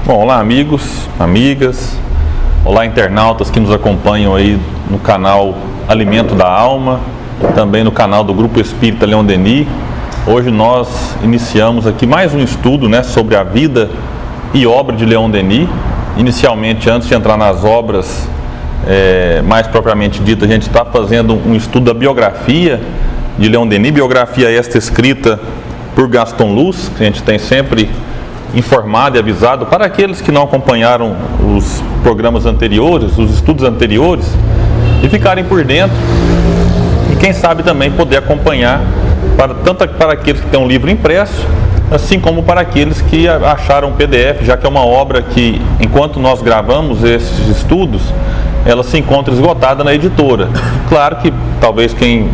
Bom, olá amigos, amigas, olá internautas que nos acompanham aí no canal Alimento da Alma, também no canal do Grupo Espírita Leon Denis. Hoje nós iniciamos aqui mais um estudo, sobre a vida e obra de Leon Denis. Inicialmente, antes de entrar nas obras mais propriamente dita, a gente está fazendo um estudo da biografia de Leon Denis, biografia esta escrita por Gaston Luz, que a gente tem sempre informado e avisado para aqueles que não acompanharam os programas anteriores, os estudos anteriores, e ficarem por dentro e quem sabe também poder acompanhar tanto para aqueles que têm um livro impresso, assim como para aqueles que acharam PDF, já que é uma obra que, enquanto nós gravamos esses estudos, ela se encontra esgotada na editora. Claro que talvez quem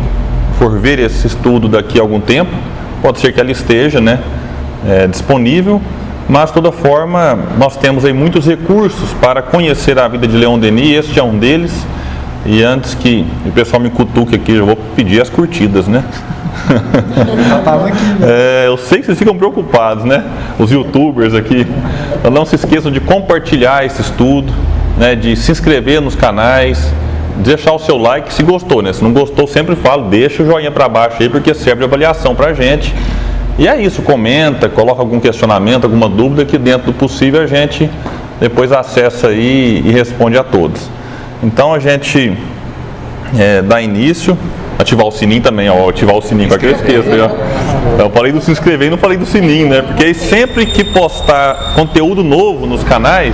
for ver esse estudo daqui a algum tempo, pode ser que ela esteja disponível, mas de toda forma nós temos aí muitos recursos para conhecer a vida de Leon Denis. Este é um deles. E antes que o pessoal me cutuque aqui, eu vou pedir as curtidas, eu sei que vocês ficam preocupados, os youtubers aqui. Então não se esqueçam de compartilhar esse estudo, de se inscrever nos canais, deixar o seu like se gostou, Se não gostou, sempre falo, deixa o joinha para baixo aí, porque serve de avaliação para a gente. E é isso, comenta, coloca algum questionamento, alguma dúvida, que dentro do possível a gente depois acessa aí e responde a todos. Então a gente dá início, ativar o sininho também, ativar o sininho, para que eu esqueça. Eu falei do se inscrever e não falei do sininho, porque aí sempre que postar conteúdo novo nos canais,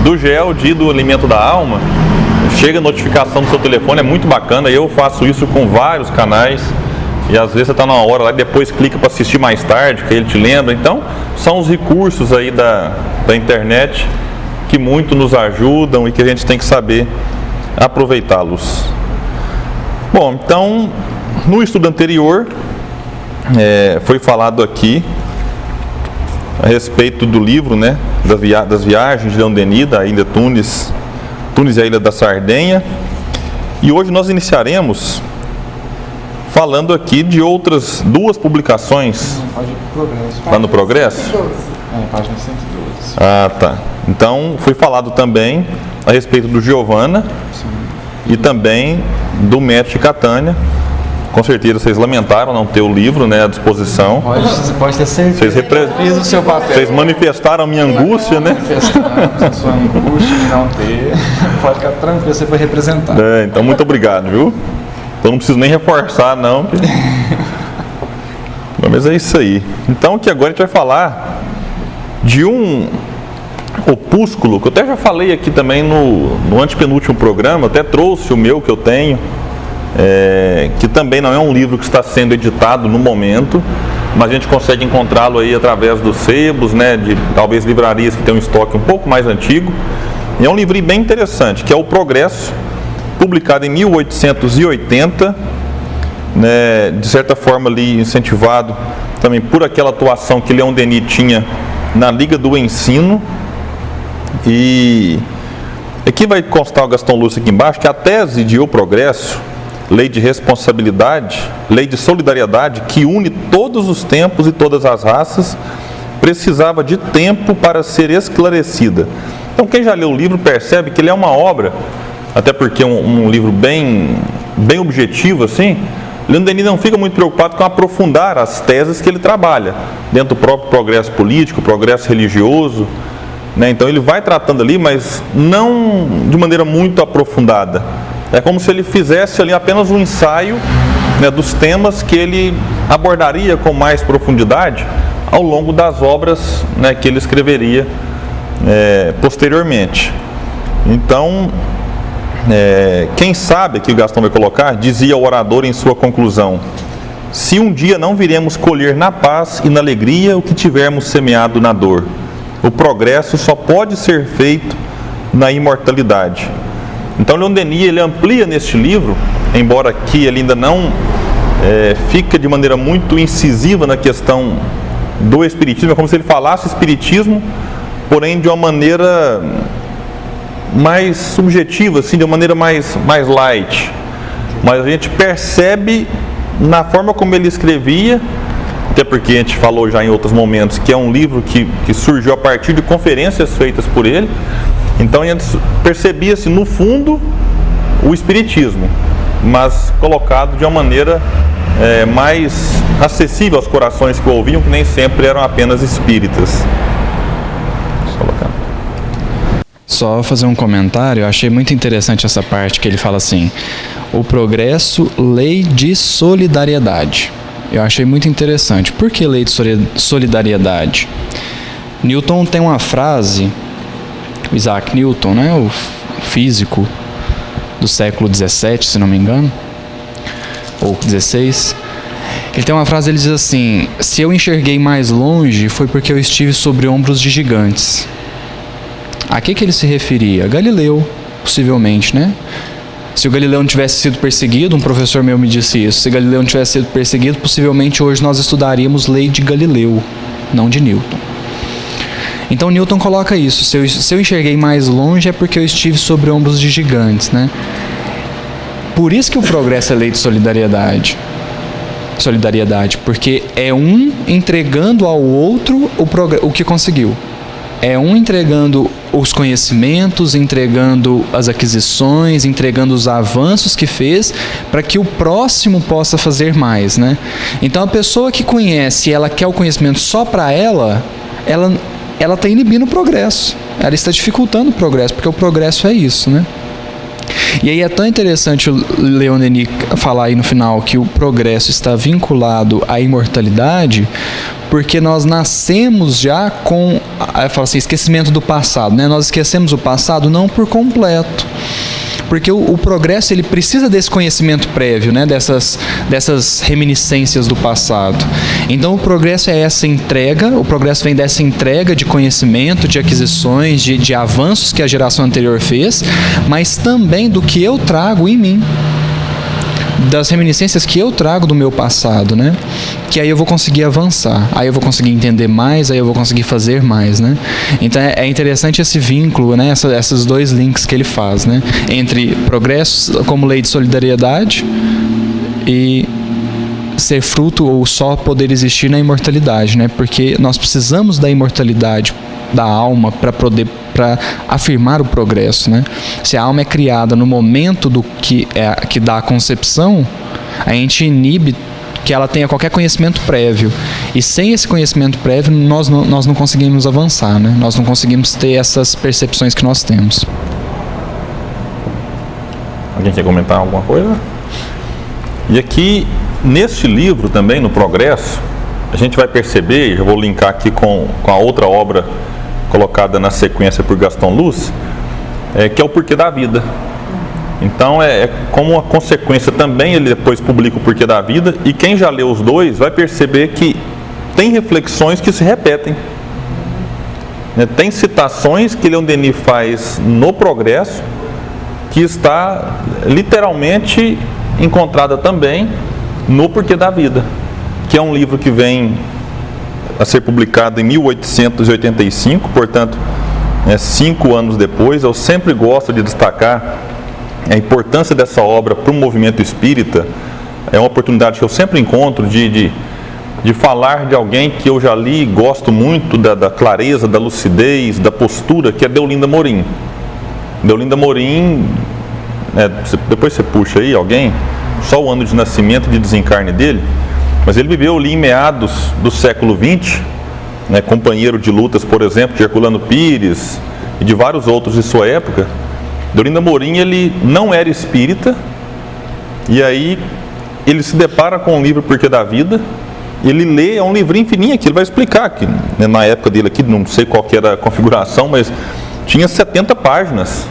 do GEL, do Alimento da Alma, chega a notificação no seu telefone, é muito bacana. Eu faço isso com vários canais. E às vezes você está numa hora lá e depois clica para assistir mais tarde, que ele te lembra. Então, são os recursos aí da internet que muito nos ajudam e que a gente tem que saber aproveitá-los. Bom, então, no estudo anterior, foi falado aqui a respeito do livro, das viagens de Leon Denis, da ilha Tunis e a ilha da Sardenha. E hoje nós iniciaremos falando aqui de outras duas publicações. Lá no Progresso? Página 112. Ah, tá. Então, foi falado também a respeito do Giovanna e também do Médici de Catânia. Com certeza vocês lamentaram não ter o livro à disposição. Você pode ter certeza. Fiz o seu papel. Vocês manifestaram a minha angústia, Manifestamos a sua angústia de não ter. Pode ficar tranquilo, você foi representado. Então, muito obrigado, viu? Então não preciso nem reforçar, não. Mas é isso aí. Então, que agora a gente vai falar de um opúsculo, que eu até já falei aqui também no antepenúltimo programa, até trouxe o meu que eu tenho, que também não é um livro que está sendo editado no momento, mas a gente consegue encontrá-lo aí através dos sebos, de talvez livrarias que tem um estoque um pouco mais antigo. E é um livrinho bem interessante, que é o Progresso, publicado em 1880, de certa forma ali incentivado também por aquela atuação que Leon Denis tinha na Liga do Ensino. E aqui vai constar o Gaston Luz aqui embaixo, que a tese de O Progresso, lei de responsabilidade, lei de solidariedade, que une todos os tempos e todas as raças, precisava de tempo para ser esclarecida. Então quem já leu o livro percebe que ele é uma obra, até porque é um livro bem objetivo, Leon Denis não fica muito preocupado com aprofundar as teses que ele trabalha, dentro do próprio progresso político, progresso religioso, Então ele vai tratando ali, mas não de maneira muito aprofundada. É como se ele fizesse ali apenas um ensaio dos temas que ele abordaria com mais profundidade ao longo das obras que ele escreveria posteriormente. Então, quem sabe, aqui o Gastão vai colocar, dizia o orador em sua conclusão: se um dia não viremos colher na paz e na alegria o que tivermos semeado na dor, o progresso só pode ser feito na imortalidade. Então Leon Denis, ele amplia neste livro, embora aqui ele ainda não fica de maneira muito incisiva na questão do espiritismo, é como se ele falasse espiritismo, porém de uma maneira mais subjetiva, de uma maneira mais light. Mas a gente percebe na forma como ele escrevia até porque a gente falou já em outros momentos que é um livro que surgiu a partir de conferências feitas por ele. Então percebia-se no fundo o espiritismo, mas colocado de uma maneira mais acessível aos corações que o ouviam, que nem sempre eram apenas espíritas. Só fazer um comentário, eu achei muito interessante essa parte que ele fala assim: o progresso, lei de solidariedade. Eu achei muito interessante. Por que lei de solidariedade? Newton tem uma frase, Isaac Newton, né, o físico do século XVII, se não me engano, ou XVI. Ele tem uma frase, ele diz assim: se eu enxerguei mais longe, foi porque eu estive sobre ombros de gigantes. A que ele se referia? Galileu, possivelmente, né? Se o Galileu não tivesse sido perseguido, um professor meu me disse isso, se Galileu não tivesse sido perseguido, possivelmente hoje nós estudaríamos lei de Galileu, não de Newton. Então Newton coloca isso: se eu enxerguei mais longe é porque eu estive sobre ombros de gigantes, né? Por isso que o progresso é lei de solidariedade, porque é um entregando ao outro o que conseguiu. É um entregando os conhecimentos, entregando as aquisições, entregando os avanços que fez, para que o próximo possa fazer mais, né? Então a pessoa que conhece e ela quer o conhecimento só para ela está inibindo o progresso. Ela está dificultando o progresso, porque o progresso é isso, né? E aí é tão interessante o Leon Denis falar aí no final que o progresso está vinculado à imortalidade, porque nós nascemos já com, eu falo assim, esquecimento do passado, né? Nós esquecemos o passado não por completo, porque o progresso ele precisa desse conhecimento prévio, né? Dessas reminiscências do passado. Então o progresso é essa entrega, o progresso vem dessa entrega de conhecimento, de aquisições, de avanços que a geração anterior fez, mas também do que eu trago em mim, das reminiscências que eu trago do meu passado, né? Que aí eu vou conseguir avançar, aí eu vou conseguir entender mais, aí eu vou conseguir fazer mais, né? Então é interessante esse vínculo, né? Esses dois links que ele faz, né? Entre progresso como lei de solidariedade e ser fruto ou só poder existir na imortalidade, né? Porque nós precisamos da imortalidade da alma para afirmar o progresso, né? Se a alma é criada no momento que dá a concepção, a gente inibe que ela tenha qualquer conhecimento prévio, e sem esse conhecimento prévio nós não conseguimos avançar, né? Nós não conseguimos ter essas percepções que nós temos. Alguém quer comentar alguma coisa? E aqui neste livro também, no Progresso, a gente vai perceber, eu vou linkar aqui com a outra obra colocada na sequência por Gaston Luz, que é o Porquê da Vida. Então é como uma consequência também, ele depois publica o Porquê da Vida, e quem já leu os dois vai perceber que tem reflexões que se repetem. Tem citações que Leon Denis faz no Progresso, que está literalmente encontrada também no Porquê da Vida, que é um livro que vem a ser publicado em 1885, portanto, 5 anos depois. Eu sempre gosto de destacar a importância dessa obra para o movimento espírita. É uma oportunidade que eu sempre encontro de falar de alguém que eu já li e gosto muito da clareza, da lucidez, da postura, que é Deolinda Morim. Deolinda Morim, depois você puxa aí alguém, só o ano de nascimento e de desencarne dele, mas ele viveu ali em meados do século XX, companheiro de lutas, por exemplo, de Herculano Pires e de vários outros de sua época. Deolinda Morim, ele não era espírita, e aí ele se depara com o livro Porquê da Vida, ele lê, é um livrinho fininho aqui, ele vai explicar que na época dele aqui, não sei qual que era a configuração, mas tinha 70 páginas.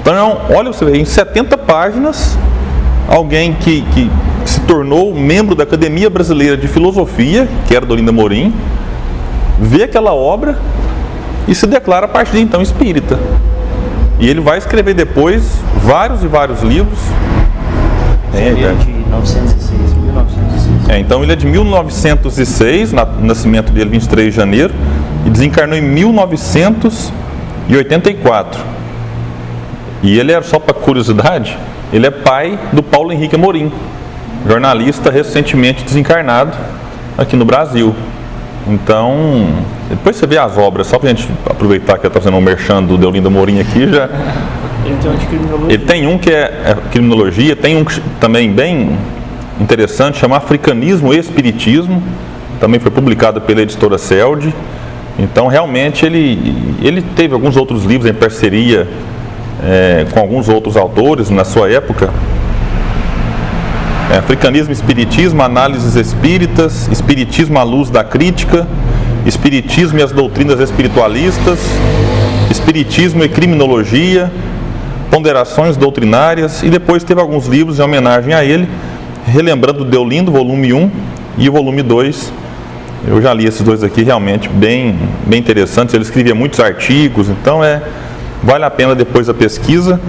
Então, olha você vê, em 70 páginas, alguém que se tornou membro da Academia Brasileira de Filosofia, que era Deolinda Morim, vê aquela obra e se declara a partir de então espírita. E ele vai escrever depois vários e vários livros. Ele é de 1906, 1906. Então ele é de 1906, nascimento dele 23 de janeiro, e desencarnou em 1984. E ele é, só para curiosidade, ele é pai do Paulo Henrique Amorim, jornalista recentemente desencarnado, aqui no Brasil. Então, depois você vê as obras, só para a gente aproveitar que eu estou fazendo um merchan do Deolindo Amorim aqui, já... Ele tem um de criminologia. Ele tem um que é criminologia, tem um também bem interessante, chama Africanismo e Espiritismo, também foi publicado pela editora Celde. Então, realmente, ele teve alguns outros livros em parceria com alguns outros autores na sua época. Africanismo e Espiritismo, Análises Espíritas, Espiritismo à Luz da Crítica, Espiritismo e as Doutrinas Espiritualistas, Espiritismo e Criminologia, Ponderações Doutrinárias, e depois teve alguns livros em homenagem a ele, relembrando Deolindo, volume 1 e o volume 2. Eu já li esses dois aqui, realmente bem interessantes. Ele escrevia muitos artigos, então vale a pena depois a pesquisa.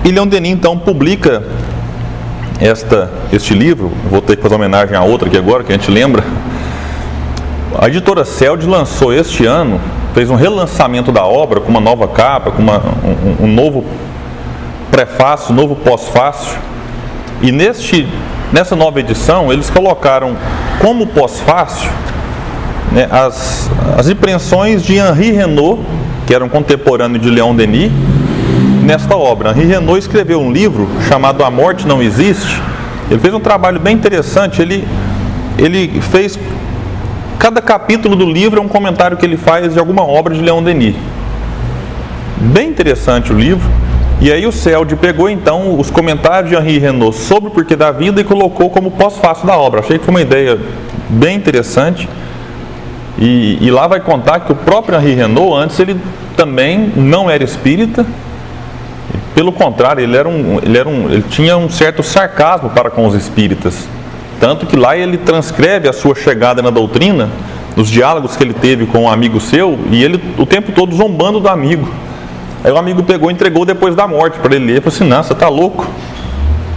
E Leon Denis então publica este livro. Vou ter que fazer homenagem a outra aqui agora, que a gente lembra. A editora Celde lançou este ano, fez um relançamento da obra com uma nova capa, com um novo prefácio, um novo pós-fácio. E nessa nova edição, eles colocaram como pós-fácio, né, as impressões de Henri Renaud, que era um contemporâneo de Leon Denis, nesta obra. Henri Renaud escreveu um livro chamado A Morte Não Existe. Ele fez um trabalho bem interessante. Ele fez... Cada capítulo do livro é um comentário que ele faz de alguma obra de Leon Denis. Bem interessante o livro. E aí o Celde pegou então os comentários de Henri Renaud sobre o porquê da vida e colocou como pós-fácio da obra. Achei que foi uma ideia bem interessante. E lá vai contar que o próprio Henri Renaud, antes, ele também não era espírita. Pelo contrário, ele tinha um certo sarcasmo para com os espíritas. Tanto que lá ele transcreve a sua chegada na doutrina, nos diálogos que ele teve com um amigo seu, e ele o tempo todo zombando do amigo. Aí o amigo pegou e entregou depois da morte para ele ler. Ele falou assim: não, você está louco?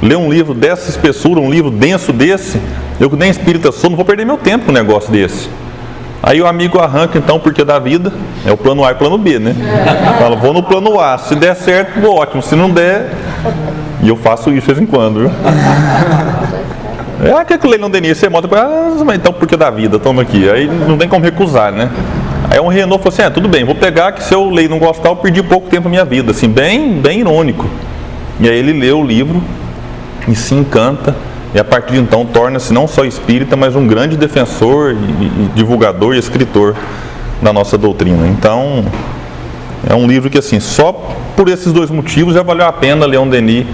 Ler um livro dessa espessura, um livro denso desse, eu que nem espírita sou, não vou perder meu tempo com um negócio desse. Aí o amigo arranca então o porquê da vida, é o plano A e o plano B, né? Fala, vou no plano A, se der certo, ótimo, se não der, e eu faço isso de vez em quando, viu? Que eu leio no Denis, você mostra, então porquê da vida, toma aqui, aí não tem como recusar, né? Aí o Renaud falou assim: tudo bem, vou pegar que se eu ler e não gostar, eu perdi pouco tempo da minha vida, assim, bem irônico. E aí ele lê o livro e se encanta, e a partir de então torna-se não só espírita, mas um grande defensor e divulgador e escritor da nossa doutrina. Então, é um livro que, assim, só por esses dois motivos já valeu a pena Leon Denis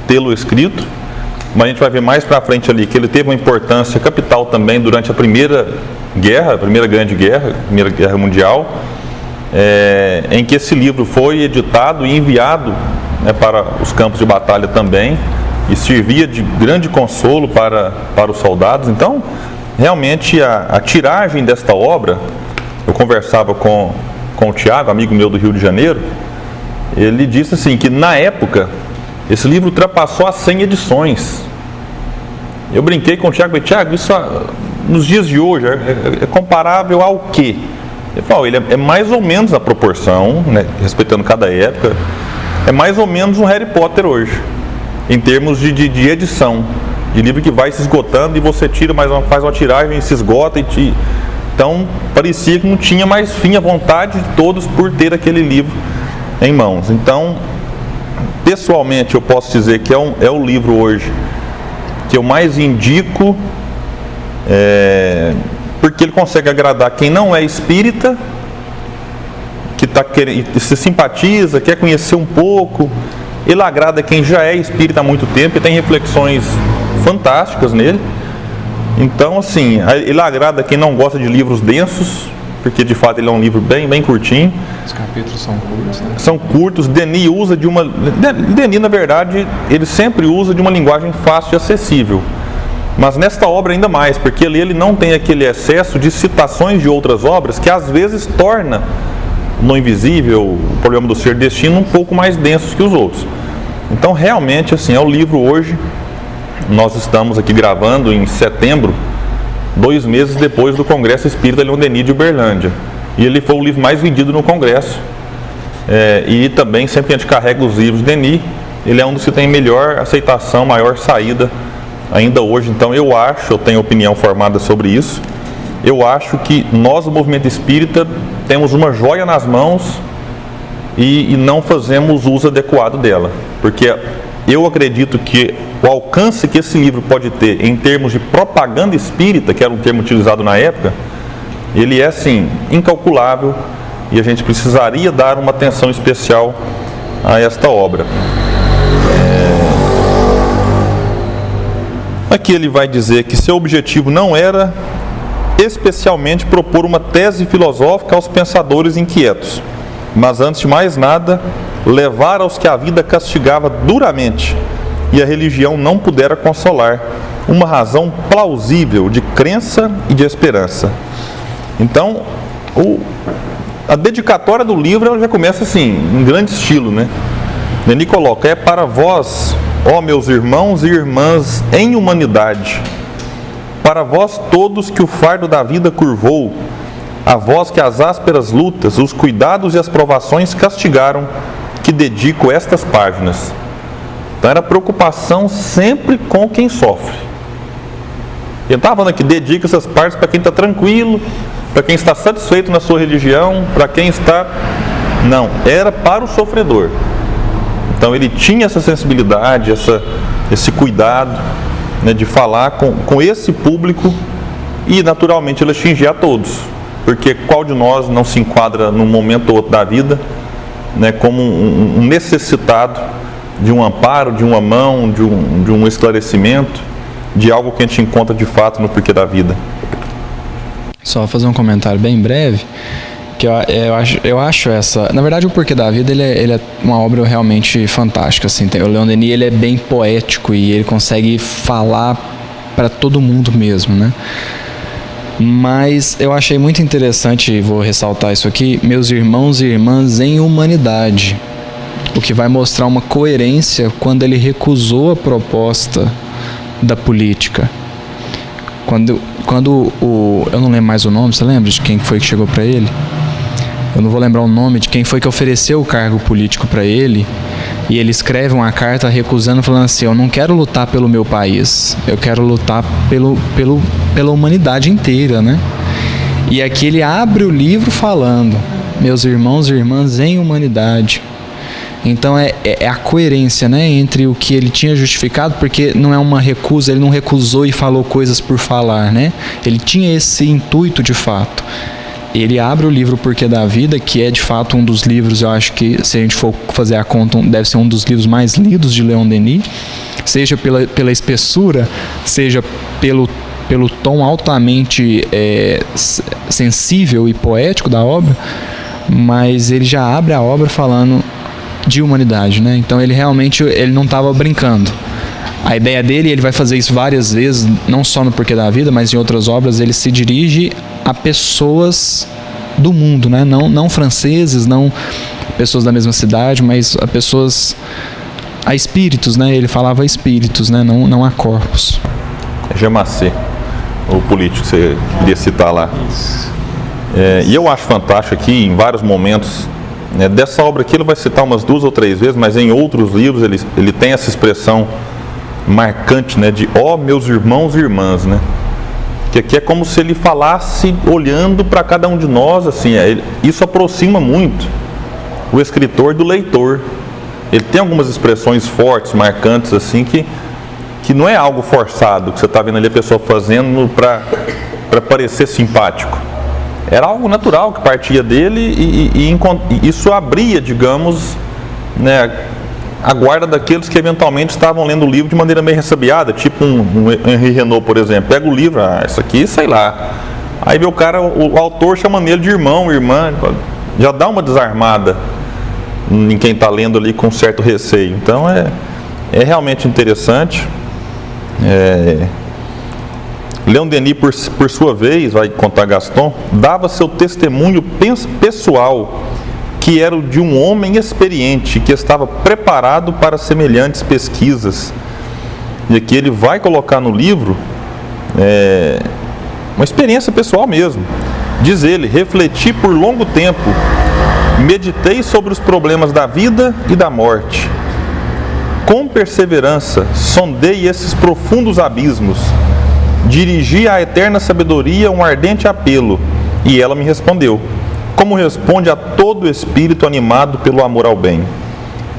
tê-lo escrito. Mas a gente vai ver mais para frente ali que ele teve uma importância capital também durante a Primeira Grande Guerra, Primeira Guerra Mundial, em que esse livro foi editado e enviado, né, para os campos de batalha também, e servia de grande consolo para os soldados. Então, realmente, a tiragem desta obra, eu conversava com o Tiago, amigo meu do Rio de Janeiro, ele disse assim, que na época, esse livro ultrapassou as 100 edições. Eu brinquei com o Tiago, e Tiago, isso nos dias de hoje é comparável ao quê? Ele falou, ele é mais ou menos a proporção, né, respeitando cada época, é mais ou menos um Harry Potter hoje, em termos de edição, de livro que vai se esgotando e você tira faz uma tiragem e se esgota. Então, parecia que não tinha mais fim, a vontade de todos por ter aquele livro em mãos. Então, pessoalmente, eu posso dizer que é o livro hoje que eu mais indico, porque ele consegue agradar quem não é espírita, que se simpatiza, quer conhecer um pouco. Ele agrada quem já é espírita há muito tempo e tem reflexões fantásticas nele. Então, assim, ele agrada quem não gosta de livros densos, porque de fato ele é um livro bem curtinho. Os capítulos são curtos, né? São curtos. Denis usa Denis, na verdade, ele sempre usa de uma linguagem fácil e acessível. Mas nesta obra ainda mais, porque ele não tem aquele excesso de citações de outras obras que às vezes torna No Invisível, O Problema do Ser e Destino, um pouco mais densos que os outros. Então, realmente, assim, é o livro hoje. Nós estamos aqui gravando em setembro, 2 meses depois do Congresso Espírita Leon Denis de Uberlândia. E ele foi o livro mais vendido no Congresso. E também, sempre que a gente carrega os livros de Denis, ele é um dos que tem melhor aceitação, maior saída ainda hoje. Então eu tenho opinião formada sobre isso. Eu acho que nós, do movimento espírita, temos uma joia nas mãos e não fazemos uso adequado dela. Porque eu acredito que o alcance que esse livro pode ter em termos de propaganda espírita, que era um termo utilizado na época, ele é, sim, incalculável, e a gente precisaria dar uma atenção especial a esta obra. Aqui ele vai dizer que seu objetivo não era especialmente propor uma tese filosófica aos pensadores inquietos, mas antes de mais nada, levar aos que a vida castigava duramente e a religião não pudera consolar, uma razão plausível de crença e de esperança. Então, a dedicatória do livro ela já começa assim, em grande estilo, né? Ele coloca: é para vós, ó meus irmãos e irmãs em humanidade, para vós todos que o fardo da vida curvou, a vós que as ásperas lutas, os cuidados e as provações castigaram, que dedico estas páginas. Então era preocupação sempre com quem sofre. Ele estava falando aqui, dedica essas partes para quem está tranquilo, para quem está satisfeito na sua religião, para quem está... Não, era para o sofredor. Então ele tinha essa sensibilidade, esse cuidado, né, de falar com esse público, e naturalmente ele atingia a todos, porque qual de nós não se enquadra num momento ou outro da vida, né, como um necessitado de um amparo, de uma mão, de um esclarecimento, de algo que a gente encontra de fato no porquê da vida. Só fazer um comentário bem breve, que eu acho essa... Na verdade, o Porquê da Vida, ele é uma obra realmente fantástica, assim. O Leon Denis, ele é bem poético e ele consegue falar para todo mundo mesmo, né? Mas eu achei muito interessante, e vou ressaltar isso aqui, meus irmãos e irmãs em humanidade, o que vai mostrar uma coerência quando ele recusou a proposta da política. Quando eu não lembro mais o nome, você lembra de quem foi que chegou para ele? Eu não vou lembrar o nome de quem foi que ofereceu o cargo político para ele, e ele escreve uma carta recusando, falando assim: eu não quero lutar pelo meu país, eu quero lutar pela humanidade inteira, né? E aqui ele abre o livro falando: meus irmãos e irmãs em humanidade. Então é a coerência, né, entre o que ele tinha justificado, porque não é uma recusa, ele não recusou e falou coisas por falar, né? Ele tinha esse intuito de fato. Ele abre o livro Porquê da Vida, que é de fato um dos livros, eu acho que, se a gente for fazer a conta, deve ser um dos livros mais lidos de Leon Denis, seja pela espessura, seja pelo tom altamente sensível e poético da obra, mas ele já abre a obra falando de humanidade, né? Então ele realmente não estava brincando. A ideia dele, ele vai fazer isso várias vezes, não só no Porquê da Vida, mas em outras obras, ele se dirige a pessoas do mundo, né? Não franceses, não pessoas da mesma cidade, mas a espíritos, né? Ele falava a espíritos, né? Não a corpos. Jamacé, o político que você queria citar lá. E eu acho fantástico aqui, em vários momentos, né, dessa obra aqui, ele vai citar umas 2 ou 3 vezes, mas em outros livros ele tem essa expressão marcante, né, de ó meus irmãos e irmãs, né? Que aqui é como se ele falasse olhando para cada um de nós, assim, isso aproxima muito o escritor do leitor. Ele tem algumas expressões fortes, marcantes, assim, que não é algo forçado, que você está vendo ali a pessoa fazendo para parecer simpático. Era algo natural que partia dele e isso abria, digamos, né, a guarda daqueles que eventualmente estavam lendo o livro de maneira meio ressabiada, tipo um Henri Renaud, por exemplo. Pega o livro, isso aqui, sei lá. Aí vê o autor chama nele de irmão, irmã, já dá uma desarmada em quem está lendo ali com certo receio. Então é realmente interessante. Leon Denis, por sua vez, vai contar Gaston, dava seu testemunho pessoal, que era o de um homem experiente, que estava preparado para semelhantes pesquisas. E aqui ele vai colocar no livro uma experiência pessoal mesmo. Diz ele: refleti por longo tempo, meditei sobre os problemas da vida e da morte. com perseverança, sondei esses profundos abismos, dirigi à eterna sabedoria um ardente apelo, e ela me respondeu, como responde a todo espírito animado pelo amor ao bem.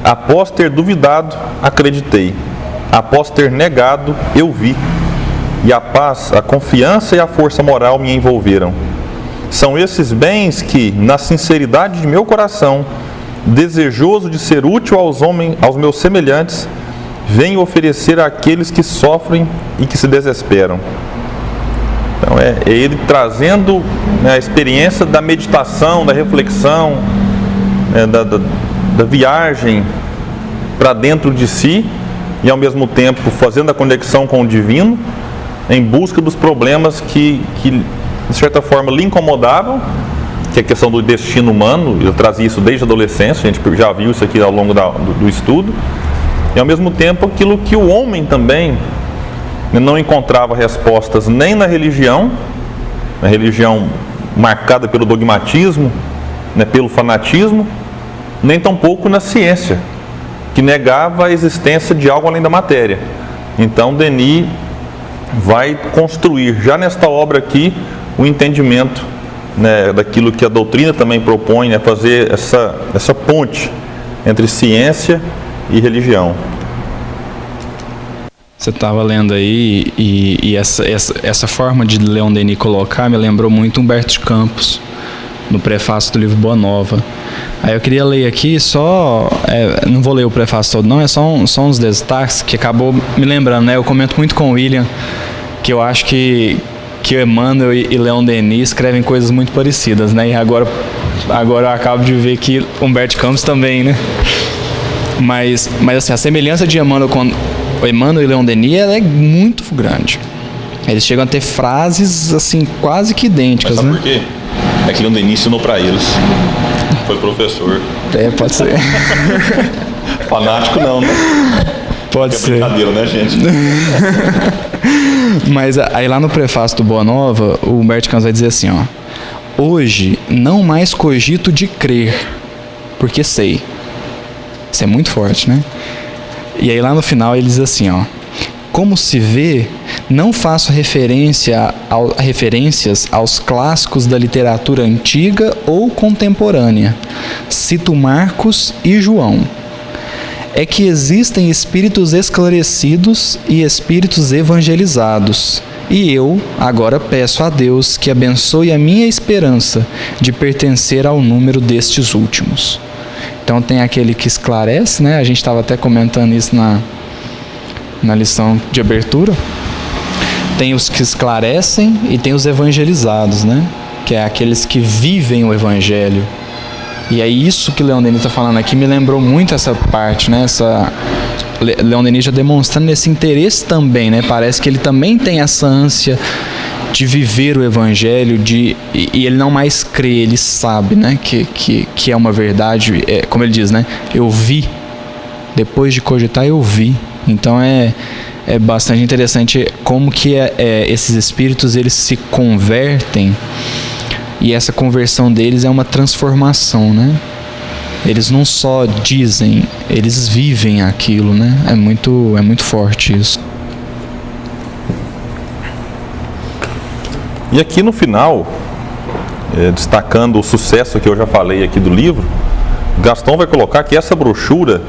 Após ter duvidado, acreditei. Após ter negado, eu vi. E a paz, a confiança e a força moral me envolveram. São esses bens que, na sinceridade de meu coração, desejoso de ser útil aos homens, aos meus semelhantes, venho oferecer àqueles que sofrem e que se desesperam. Então é ele trazendo, né, a experiência da meditação, da reflexão, né, da viagem para dentro de si e ao mesmo tempo fazendo a conexão com o divino em busca dos problemas que de certa forma lhe incomodavam, que é a questão do destino humano. Eu trazia isso desde a adolescência, a gente já viu isso aqui ao longo do estudo, e ao mesmo tempo aquilo que o homem também não encontrava respostas nem na religião marcada pelo dogmatismo, né, pelo fanatismo, nem tampouco na ciência, que negava a existência de algo além da matéria. Então Denis vai construir já nesta obra aqui o entendimento, né, daquilo que a doutrina também propõe, né, fazer essa ponte entre ciência e religião. Você estava lendo aí e essa forma de Leon Denis colocar me lembrou muito Humberto de Campos, no prefácio do livro Boa Nova. Aí eu queria ler aqui só, não vou ler o prefácio todo não, é só uns destaques que acabou me lembrando, né? Eu comento muito com o William que eu acho que Emmanuel e Leon Denis escrevem coisas muito parecidas, né? E agora eu acabo de ver que Humberto de Campos também, né? Mas assim, a semelhança de Emmanuel e Leon Denis, ela é muito grande. Eles chegam a ter frases assim quase que idênticas, mas sabe, né? por quê? É que Leon Denis ensinou para eles. Foi professor. Pode ser. Fanático não, né? Pode ser. É brincadeira, né, gente? Mas aí lá no prefácio do Boa Nova, o Humberto de Campos vai dizer assim, ó: hoje não mais cogito de crer, porque sei. Isso é muito forte, né? E aí lá no final ele diz assim, ó: como se vê, não faço referências aos clássicos da literatura antiga ou contemporânea. Cito Marcos e João. É que existem espíritos esclarecidos e espíritos evangelizados. E eu agora peço a Deus que abençoe a minha esperança de pertencer ao número destes últimos. Então tem aquele que esclarece, né? A gente estava até comentando isso na lição de abertura. Tem os que esclarecem e tem os evangelizados, né? Que é aqueles que vivem o evangelho. E é isso que Leon Denis está falando aqui, me lembrou muito essa parte, né? Leon Denis já demonstrando esse interesse também, né? Parece que ele também tem essa ânsia de viver o evangelho, e ele não mais crê, ele sabe, né? Que é uma verdade, como ele diz, né? Eu vi, depois de cogitar eu vi. Então é bastante interessante como que esses espíritos eles se convertem, e essa conversão deles é uma transformação, né? Eles não só dizem, eles vivem aquilo, né? É muito forte isso. E aqui no final, destacando o sucesso que eu já falei aqui do livro, Gaston vai colocar que essa brochura,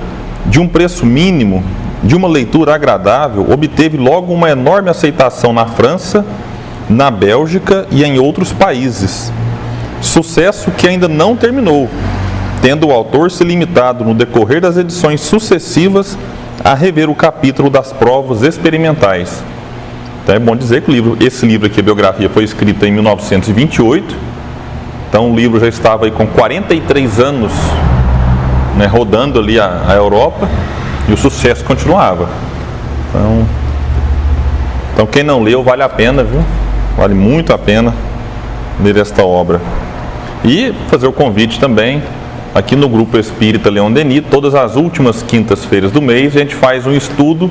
de um preço mínimo, de uma leitura agradável, obteve logo uma enorme aceitação na França, na Bélgica e em outros países. Sucesso que ainda não terminou, tendo o autor se limitado no decorrer das edições sucessivas a rever o capítulo das provas experimentais. Então é bom dizer que esse livro aqui, a biografia, foi escrita em 1928, então o livro já estava aí com 43 anos, né, rodando ali a Europa, e o sucesso continuava. Então quem não leu, vale a pena, viu? Vale muito a pena ler esta obra. E fazer o convite também, aqui no Grupo Espírita Leon Denis, todas as últimas quintas-feiras do mês, a gente faz um estudo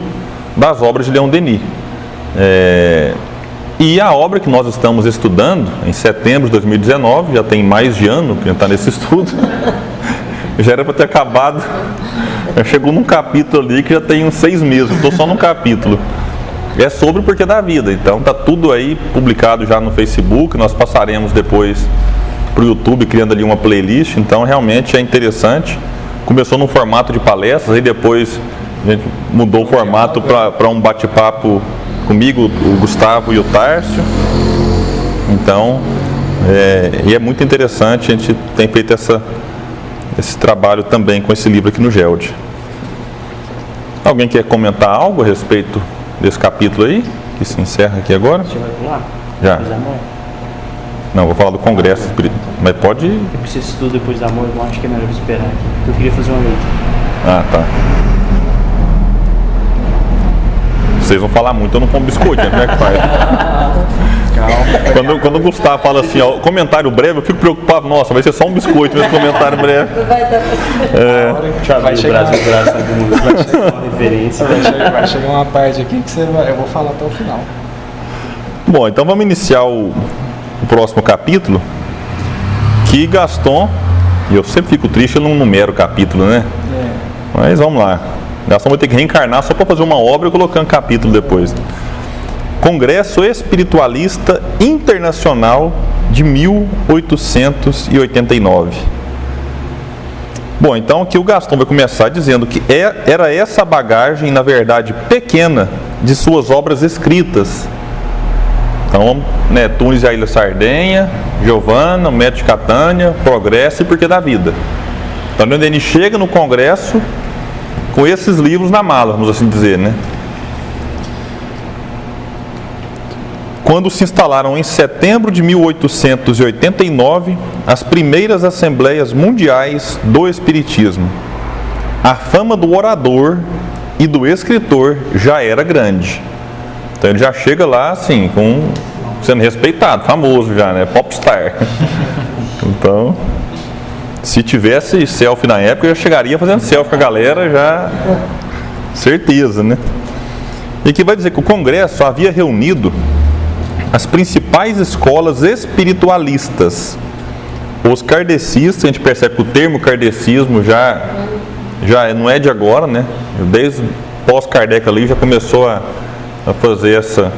das obras de Leon Denis. E a obra que nós estamos estudando, em setembro de 2019, já tem mais de ano que a gente está nesse estudo, já era para ter acabado Já chegou num capítulo ali que já tem uns 6 meses, estou só num capítulo. É sobre o porquê da vida, então tá tudo aí publicado já no Facebook, nós passaremos depois para o YouTube, criando ali uma playlist, então realmente é interessante. Começou no formato de palestras, aí depois a gente mudou o formato para um bate-papo comigo, o Gustavo e o Tárcio. Então, e é muito interessante, a gente tem feito esse trabalho também com esse livro aqui no GELD. Alguém quer comentar algo a respeito desse capítulo aí, que se encerra aqui agora? Você vai pular? Já. Depois da morte? Não, vou falar do Congresso Espírita, mas pode... É porque você estuda depois da morte, eu acho que é melhor esperar aqui. Porque eu queria fazer uma letra. Ah, tá. Vocês vão falar muito, eu não como biscoito, né? Como é que faz? Calma. Quando o Gustavo fala assim, ó, comentário breve, eu fico preocupado, nossa, vai ser só um biscoito nesse comentário breve. Não vai dar pra Deixa eu abrir o braço da bunda. Vai chegar uma referência. Vai chegar uma parte aqui que eu vou falar até o final. Bom, então vamos iniciar o próximo capítulo, que Gaston, e eu sempre fico triste, eu não numero o capítulo, né? Mas vamos lá. Gaston vai ter que reencarnar só para fazer uma obra e colocando capítulo depois. Congresso Espiritualista Internacional de 1889. Bom, então aqui o Gaston vai começar dizendo que era essa bagagem, na verdade, pequena, de suas obras escritas. Então, né, Tunes e a Ilha Sardenha, Giovanna, o Método de Catânia, Progresso e Porquê da Vida. Então, quando ele chega no Congresso com esses livros na mala, vamos assim dizer, né? Quando se instalaram em setembro de 1889 as primeiras Assembleias Mundiais do Espiritismo, a fama do orador e do escritor já era grande. Então ele já chega lá assim, sendo respeitado, famoso já, né? Popstar. Então, se tivesse selfie na época, eu já chegaria fazendo selfie com a galera, já certeza, né? E aqui vai dizer que o Congresso havia reunido as principais escolas espiritualistas. Os kardecistas, a gente percebe que o termo kardecismo já não é de agora, né? Desde pós-Kardec ali já começou a fazer essa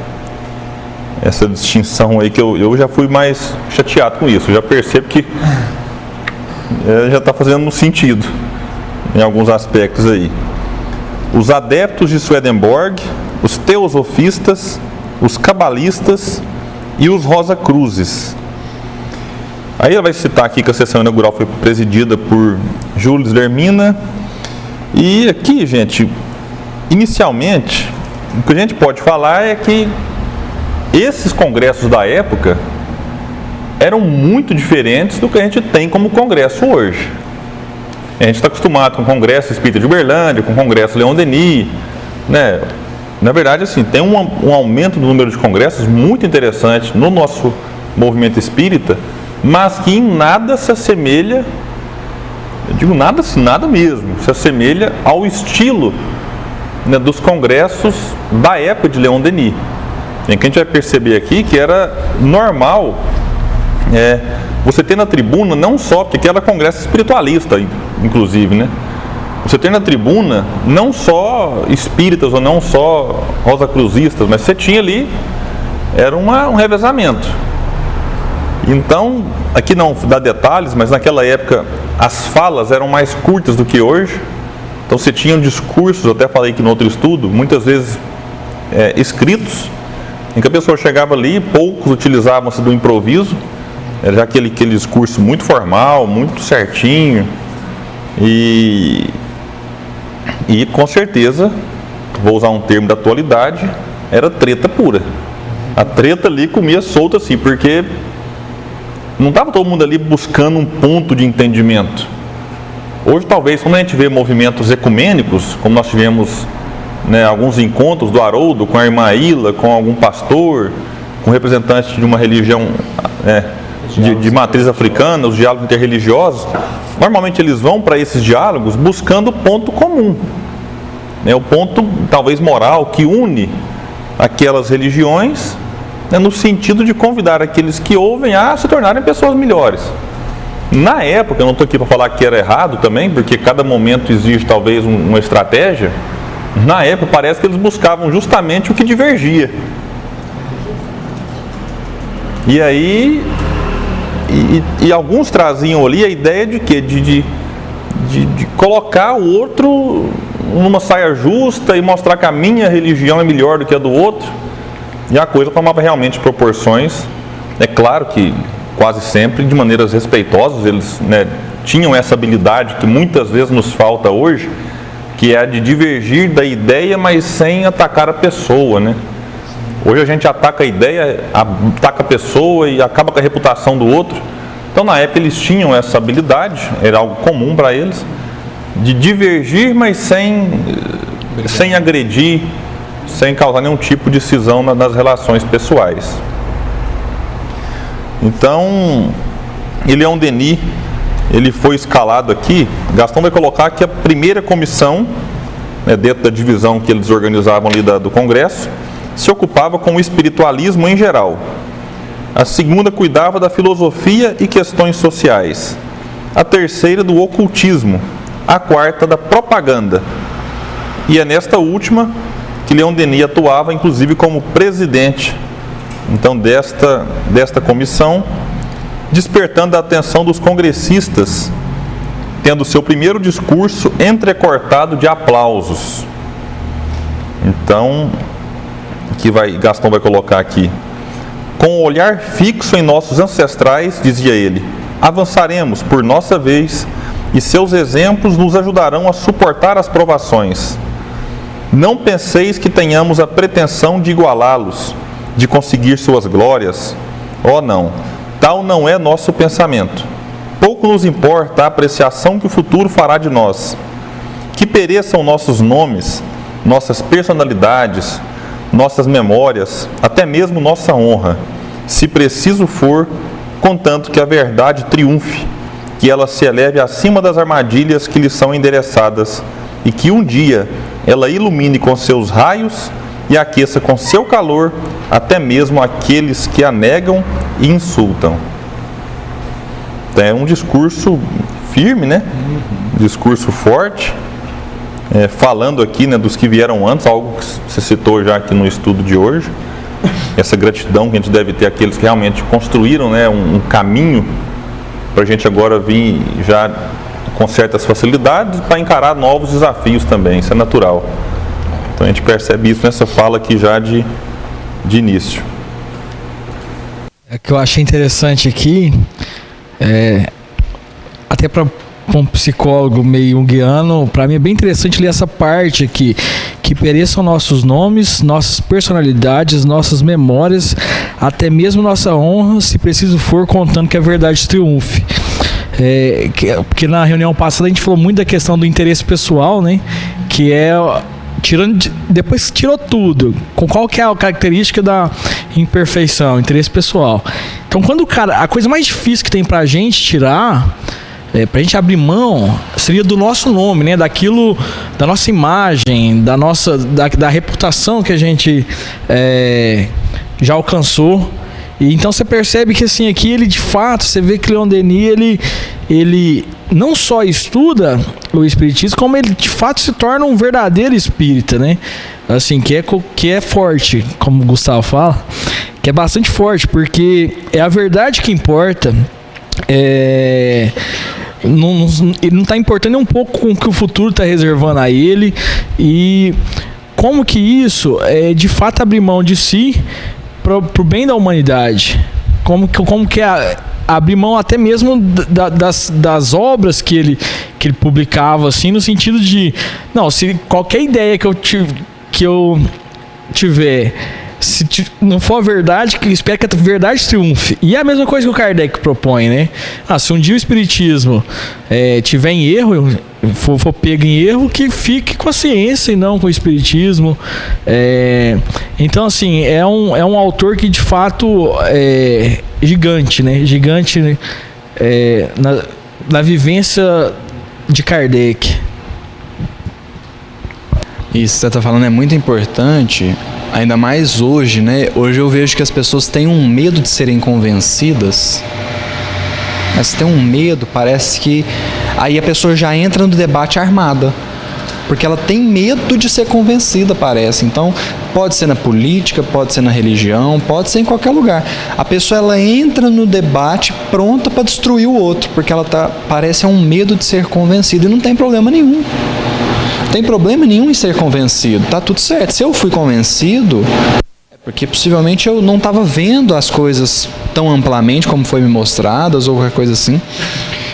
distinção aí, que eu já fui mais chateado com isso. Eu já percebo que já está fazendo sentido em alguns aspectos aí. Os adeptos de Swedenborg, os teosofistas, os cabalistas e os Rosa-Cruzes. Aí ela vai citar aqui que a sessão inaugural foi presidida por Jules Lermina. E aqui, gente, inicialmente, o que a gente pode falar é que esses congressos da época eram muito diferentes do que a gente tem como congresso hoje. A gente está acostumado com o Congresso Espírita de Uberlândia, com o Congresso Leon Denis, né? Na verdade, assim, tem um aumento do número de congressos muito interessante no nosso movimento espírita, mas que em nada se assemelha, eu digo nada assim, nada mesmo, se assemelha ao estilo, né, dos congressos da época de Leon Denis. Em que a gente vai perceber aqui que era normal você ter na tribuna, não só, porque aqui era congresso espiritualista, inclusive, né? Você ter na tribuna não só espíritas ou não só rosacruzistas, mas você tinha ali, era um revezamento. Então, aqui não dá detalhes, mas naquela época as falas eram mais curtas do que hoje. Então você tinha discursos, eu até falei aqui no outro estudo, muitas vezes escritos, em que a pessoa chegava ali, poucos utilizavam-se do improviso, era já aquele discurso muito formal, muito certinho, e com certeza, vou usar um termo da atualidade, era treta pura. A treta ali comia solta assim, porque não estava todo mundo ali buscando um ponto de entendimento. Hoje, talvez, quando a gente vê movimentos ecumênicos, como nós tivemos, né, alguns encontros do Haroldo com a irmã Ilha, com algum pastor, com representante de uma religião de matriz africana, os diálogos interreligiosos, normalmente eles vão para esses diálogos buscando o ponto comum, né, o ponto talvez moral que une aquelas religiões, né, no sentido de convidar aqueles que ouvem a se tornarem pessoas melhores. Na época, eu não estou aqui para falar que era errado também, porque cada momento exige talvez uma estratégia. Na época parece que eles buscavam justamente o que divergia. E aí, e alguns traziam ali a ideia de quê? De colocar o outro numa saia justa e mostrar que a minha religião é melhor do que a do outro. E a coisa tomava realmente proporções. É claro que quase sempre de maneiras respeitosas, eles, né, tinham essa habilidade que muitas vezes nos falta hoje, que é a de divergir da ideia, mas sem atacar a pessoa, né? Hoje a gente ataca a ideia, ataca a pessoa e acaba com a reputação do outro. Então na época eles tinham essa habilidade, era algo comum para eles, de divergir, mas sem agredir, sem causar nenhum tipo de cisão nas relações pessoais. Então, Leon Denis, ele foi escalado aqui. Gastão vai colocar que a primeira comissão, né, dentro da divisão que eles organizavam ali do Congresso, se ocupava com o espiritualismo em geral. A segunda cuidava da filosofia e questões sociais. A terceira do ocultismo. A quarta da propaganda. E é nesta última que Leon Denis atuava, inclusive como presidente, então, desta comissão, despertando a atenção dos congressistas, tendo seu primeiro discurso entrecortado de aplausos. Então, Gastão vai colocar aqui: com o olhar fixo em nossos ancestrais, dizia ele, avançaremos por nossa vez e seus exemplos nos ajudarão a suportar as provações. Não penseis que tenhamos a pretensão de igualá-los, de conseguir suas glórias. Oh não, tal não é nosso pensamento. Pouco nos importa a apreciação que o futuro fará de nós. Que pereçam nossos nomes, nossas personalidades, nossas memórias, até mesmo nossa honra, se preciso for, contanto que a verdade triunfe, que ela se eleve acima das armadilhas que lhe são endereçadas e que um dia ela ilumine com seus raios e aqueça com seu calor até mesmo aqueles que a negam e insultam. É um discurso firme, né? Discurso forte, falando aqui, né, dos que vieram antes, algo que você citou já aqui no estudo de hoje. Essa gratidão que a gente deve ter àqueles que realmente construíram, né, um caminho para a gente agora vir já com certas facilidades para encarar novos desafios também, isso é natural. Então a gente percebe isso nessa fala aqui já de início. O que eu achei interessante aqui, até para um psicólogo meio junguiano, para mim é bem interessante ler essa parte aqui, que pereçam nossos nomes, nossas personalidades, nossas memórias, até mesmo nossa honra, se preciso for, contando que a verdade triunfe. Porque na reunião passada a gente falou muito da questão do interesse pessoal, né? Que é depois que tirou tudo, com qual que é a característica da imperfeição, interesse pessoal. Então, quando a coisa mais difícil que tem pra gente tirar, pra gente abrir mão, seria do nosso nome, né? Daquilo, da nossa imagem, da reputação que a gente já alcançou. E então você percebe que assim, aqui ele de fato, você vê que Leon Denis, ele não só estuda o espiritismo, como ele de fato se torna um verdadeiro espírita, né? Assim, que é forte, como o Gustavo fala, que é bastante forte, porque é a verdade que importa. Ele não está importando nem um pouco com o que o futuro está reservando a ele, e como que isso é de fato abrir mão de si para o bem da humanidade. Como que é abrir mão até mesmo das obras que ele publicava, assim, no sentido de, não, se qualquer ideia que eu tiver, se não for a verdade, que espero que a verdade triunfe. E é a mesma coisa que o Kardec propõe, né? Se um dia o espiritismo tiver em erro, for pego em erro, que fique com a ciência e não com o espiritismo. Então, assim, é um autor que de fato é gigante, né? Gigante, né? Na vivência de Kardec. Isso que você está falando é muito importante, ainda mais hoje, né? Hoje eu vejo que as pessoas têm um medo de serem convencidas Mas se tem um medo, parece que aí a pessoa já entra no debate armada. Porque ela tem medo de ser convencida, parece. Então, pode ser na política, pode ser na religião, pode ser em qualquer lugar. A pessoa, ela entra no debate pronta para destruir o outro, porque ela parece um medo de ser convencida, e não tem problema nenhum. Não tem problema nenhum em ser convencido, tá tudo certo. Se eu fui convencido, é porque possivelmente eu não estava vendo as coisas tão amplamente como foi me mostradas, ou qualquer coisa assim.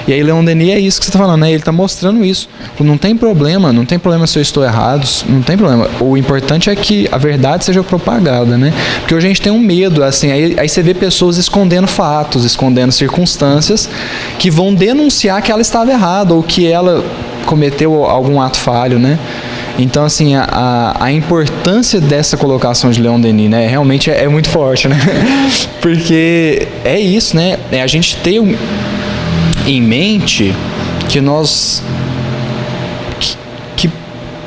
E aí Leon Denis é isso que você está falando, né? Ele está mostrando isso. Não tem problema se eu estou errado, não tem problema. O importante é que a verdade seja propagada, né? Porque hoje a gente tem um medo, assim, aí você vê pessoas escondendo fatos, escondendo circunstâncias que vão denunciar que ela estava errada ou que ela cometeu algum ato falho, né? Então, assim, a importância dessa colocação de Leon Denis, né? Realmente é muito forte, né? Porque é isso, né? A gente ter em mente que nós,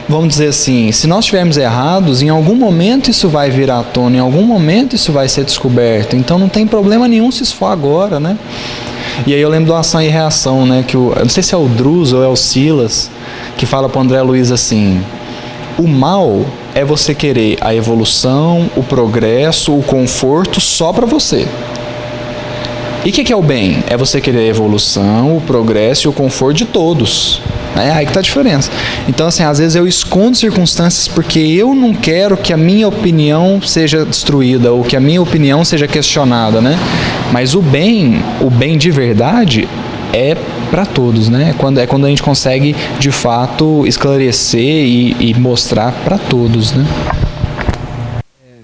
vamos dizer assim, se nós estivermos errados, em algum momento isso vai vir à tona, em algum momento isso vai ser descoberto, então não tem problema nenhum se isso for agora, né? E aí eu lembro do Ação e Reação, né? Que eu não sei se é o Druso ou é o Silas, que fala para o André Luiz assim: o mal é você querer a evolução, o progresso, o conforto só para você. E o que é o bem? É você querer a evolução, o progresso e o conforto de todos. É aí que está a diferença. Então, assim, às vezes eu escondo circunstâncias porque eu não quero que a minha opinião seja destruída ou que a minha opinião seja questionada, né? Mas o bem de verdade é para todos, né? É quando a gente consegue, de fato, esclarecer e mostrar para todos, né?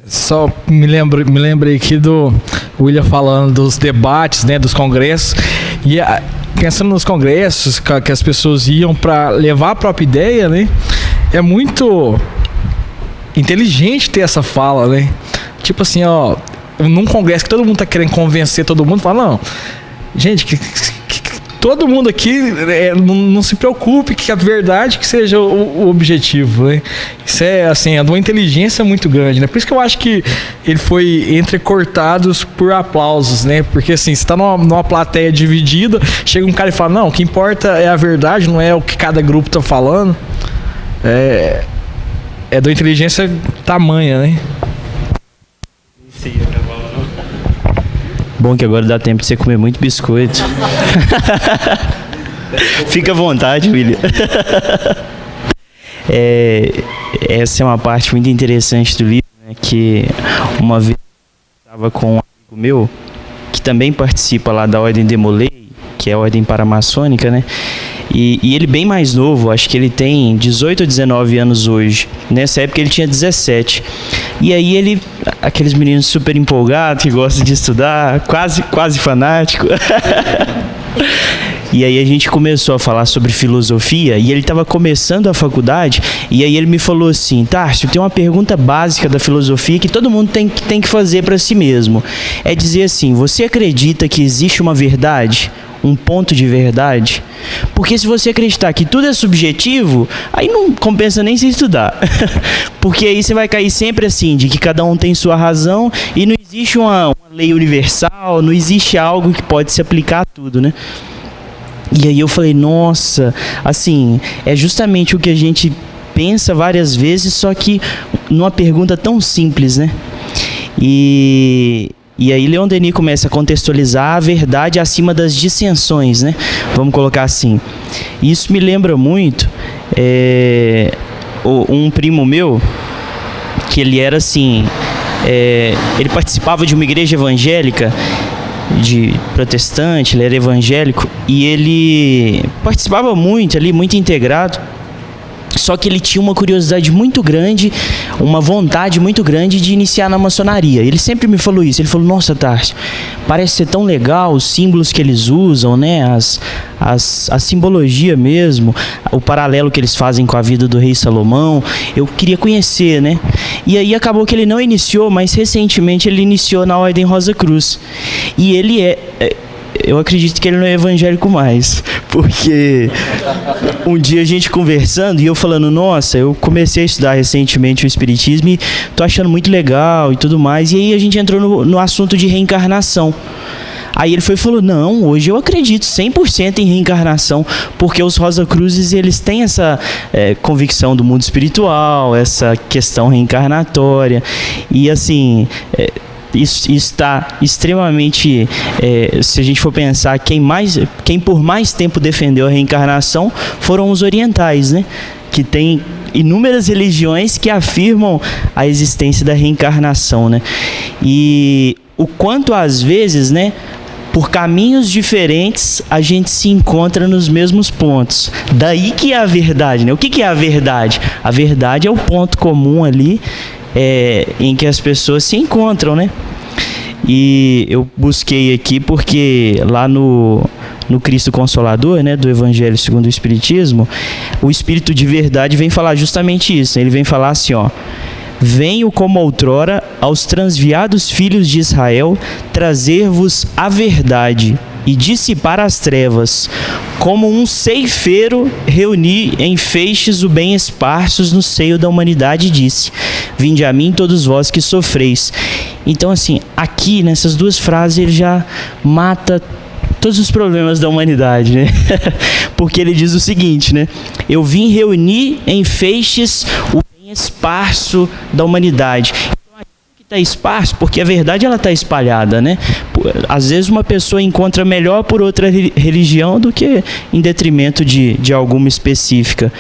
Só me lembrei aqui do William falando dos debates, né, dos congressos, e pensando nos congressos que as pessoas iam para levar a própria ideia, né, é muito inteligente ter essa fala, né, tipo assim, ó, num congresso que todo mundo tá querendo convencer todo mundo, fala, não, gente, todo mundo aqui não se preocupe que a verdade que seja o objetivo, né? Isso é assim, é de uma inteligência muito grande, né? Por isso que eu acho que ele foi entrecortado por aplausos, né? Porque assim, você está numa plateia dividida, chega um cara e fala, não, o que importa é a verdade, não é o que cada grupo está falando. É de uma inteligência tamanha, né? Sim, acabou. Bom que agora dá tempo de você comer muito biscoito. Fica à vontade, William. Essa é uma parte muito interessante do livro, né, que uma vez eu estava com um amigo meu, que também participa lá da Ordem Demolei, que é a ordem paramaçônica, né? E ele bem mais novo, acho que ele tem 18 ou 19 anos hoje. Nessa época ele tinha 17. E aí aqueles meninos super empolgados, que gostam de estudar, quase fanático. E aí a gente começou a falar sobre filosofia, e ele estava começando a faculdade, e aí ele me falou assim, Tárcio, tem uma pergunta básica da filosofia que todo mundo tem que fazer para si mesmo. É dizer assim, você acredita que existe uma verdade? Um ponto de verdade? Porque se você acreditar que tudo é subjetivo, aí não compensa nem se estudar. Porque aí você vai cair sempre assim, de que cada um tem sua razão e não existe uma lei universal, não existe algo que pode se aplicar a tudo, né? E aí eu falei, nossa, assim, é justamente o que a gente pensa várias vezes, só que numa pergunta tão simples, né? E aí Leon Denis começa a contextualizar a verdade acima das dissensões, né? Vamos colocar assim. Isso me lembra muito um primo meu, que ele era assim, ele participava de uma igreja evangélica, de protestante, ele era evangélico, e ele participava muito ali, muito integrado. Só que ele tinha uma curiosidade muito grande, uma vontade muito grande de iniciar na maçonaria. Ele sempre me falou isso. Ele falou, nossa, Tárcio, parece ser tão legal os símbolos que eles usam, né? A simbologia mesmo, o paralelo que eles fazem com a vida do rei Salomão. Eu queria conhecer, né? E aí acabou que ele não iniciou, mas recentemente ele iniciou na Ordem Rosa Cruz. E ele eu acredito que ele não é evangélico mais, porque um dia a gente conversando e eu falando, nossa, eu comecei a estudar recentemente o Espiritismo e tô achando muito legal e tudo mais, e aí a gente entrou no assunto de reencarnação. Aí ele falou, não, hoje eu acredito 100% em reencarnação, porque os Rosa Cruzes, eles têm essa convicção do mundo espiritual, essa questão reencarnatória, e assim... Isso está extremamente, se a gente for pensar, quem por mais tempo defendeu a reencarnação foram os orientais, né? Que tem inúmeras religiões que afirmam a existência da reencarnação, né? E o quanto às vezes, né, por caminhos diferentes a gente se encontra nos mesmos pontos. Daí que é a verdade, né? O que é a verdade? A verdade é o ponto comum ali, em que as pessoas se encontram, né? E eu busquei aqui porque lá no Cristo Consolador, né, do Evangelho segundo o Espiritismo, o Espírito de verdade vem falar justamente isso. Ele vem falar assim, ó: venho como outrora aos transviados filhos de Israel trazer-vos a verdade e dissipar as trevas. Como um ceifeiro reuni em feixes o bem esparsos no seio da humanidade e disse: vinde a mim todos vós que sofreis. Então assim, aqui nessas duas frases ele já mata todos os problemas da humanidade, né? Porque ele diz o seguinte, né? Eu vim reunir em feixes o bem esparso da humanidade. Está esparso, porque a verdade ela está espalhada, né? Às vezes uma pessoa encontra melhor por outra religião do que em detrimento de alguma específica.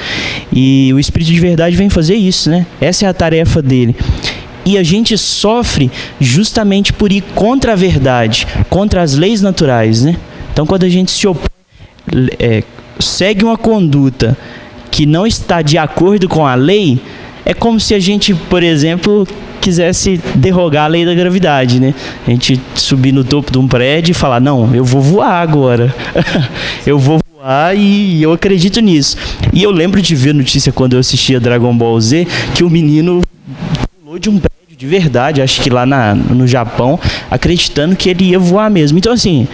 E o Espírito de verdade vem fazer isso, né? Essa é a tarefa dele. E a gente sofre justamente por ir contra a verdade, contra as leis naturais, né? Então quando a gente se opõe, segue uma conduta que não está de acordo com a lei, é como se a gente, por exemplo, quisesse derrogar a lei da gravidade, né? A gente subir no topo de um prédio e falar, não, eu vou voar agora. Eu vou voar e eu acredito nisso. E eu lembro de ver notícia quando eu assistia Dragon Ball Z, que o menino pulou de um prédio de verdade, acho que lá no Japão, acreditando que ele ia voar mesmo. Então assim,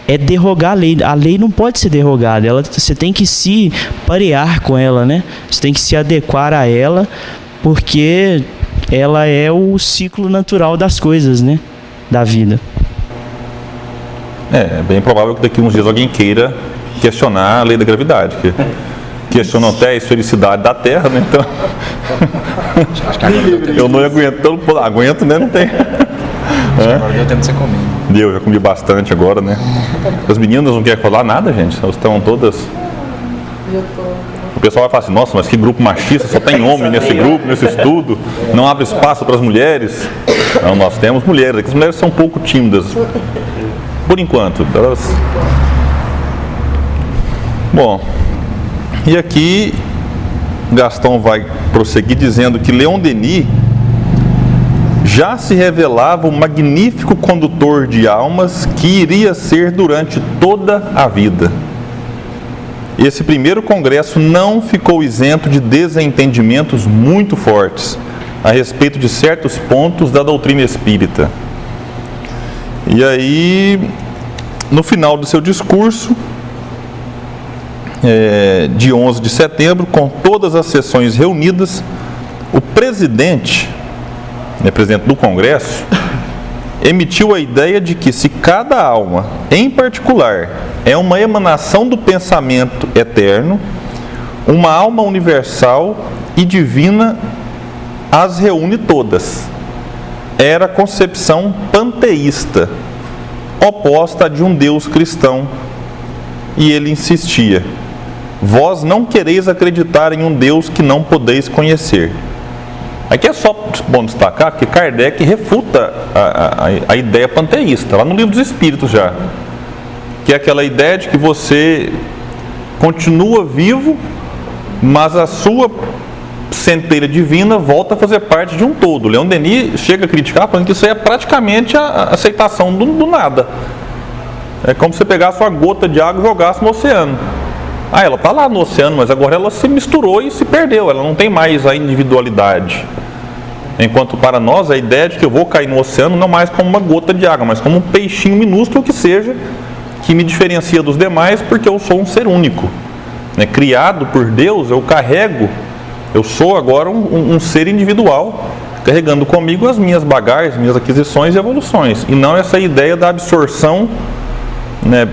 é derrogar a lei. A lei não pode ser derrogada. Você tem que se parear com ela, né? Você tem que se adequar a ela, porque ela é o ciclo natural das coisas, né? Da vida. É bem provável que daqui a uns dias alguém queira questionar a lei da gravidade, que questionam até a esfericidade da Terra, né? Então, eu não aguento, né? Não tem. Agora deu tempo de você comer. Deu, já comi bastante agora, né? As meninas não querem falar nada, gente. Elas estão todas... O pessoal vai falar assim, nossa, mas que grupo machista, só tem homem nesse grupo, nesse estudo, não abre espaço para as mulheres. Não, nós temos mulheres aqui, as mulheres são um pouco tímidas, por enquanto. Bom, e aqui Gastão vai prosseguir dizendo que Leon Denis já se revelava um magnífico condutor de almas que iria ser durante toda a vida. Esse primeiro congresso não ficou isento de desentendimentos muito fortes a respeito de certos pontos da doutrina espírita. E aí, no final do seu discurso, de 11 de setembro, com todas as sessões reunidas, o presidente do Congresso, emitiu a ideia de que se cada alma, em particular, é uma emanação do pensamento eterno, uma alma universal e divina as reúne todas. Era a concepção panteísta, oposta à de um Deus cristão. E ele insistia: vós não quereis acreditar em um Deus que não podeis conhecer. Aqui é só bom destacar que Kardec refuta a ideia panteísta, lá no Livro dos Espíritos já, que é aquela ideia de que você continua vivo, mas a sua centelha divina volta a fazer parte de um todo. Leon Denis chega a criticar, falando que isso aí é praticamente a aceitação do nada. É como se você pegasse uma gota de água e jogasse no oceano. Ela está lá no oceano, mas agora ela se misturou e se perdeu, ela não tem mais a individualidade. Enquanto para nós a ideia de que eu vou cair no oceano não mais como uma gota de água, mas como um peixinho minúsculo que seja, que me diferencia dos demais porque eu sou um ser único. Criado por Deus, eu sou agora um ser individual, carregando comigo as minhas bagagens, minhas aquisições e evoluções, e não essa ideia da absorção, né,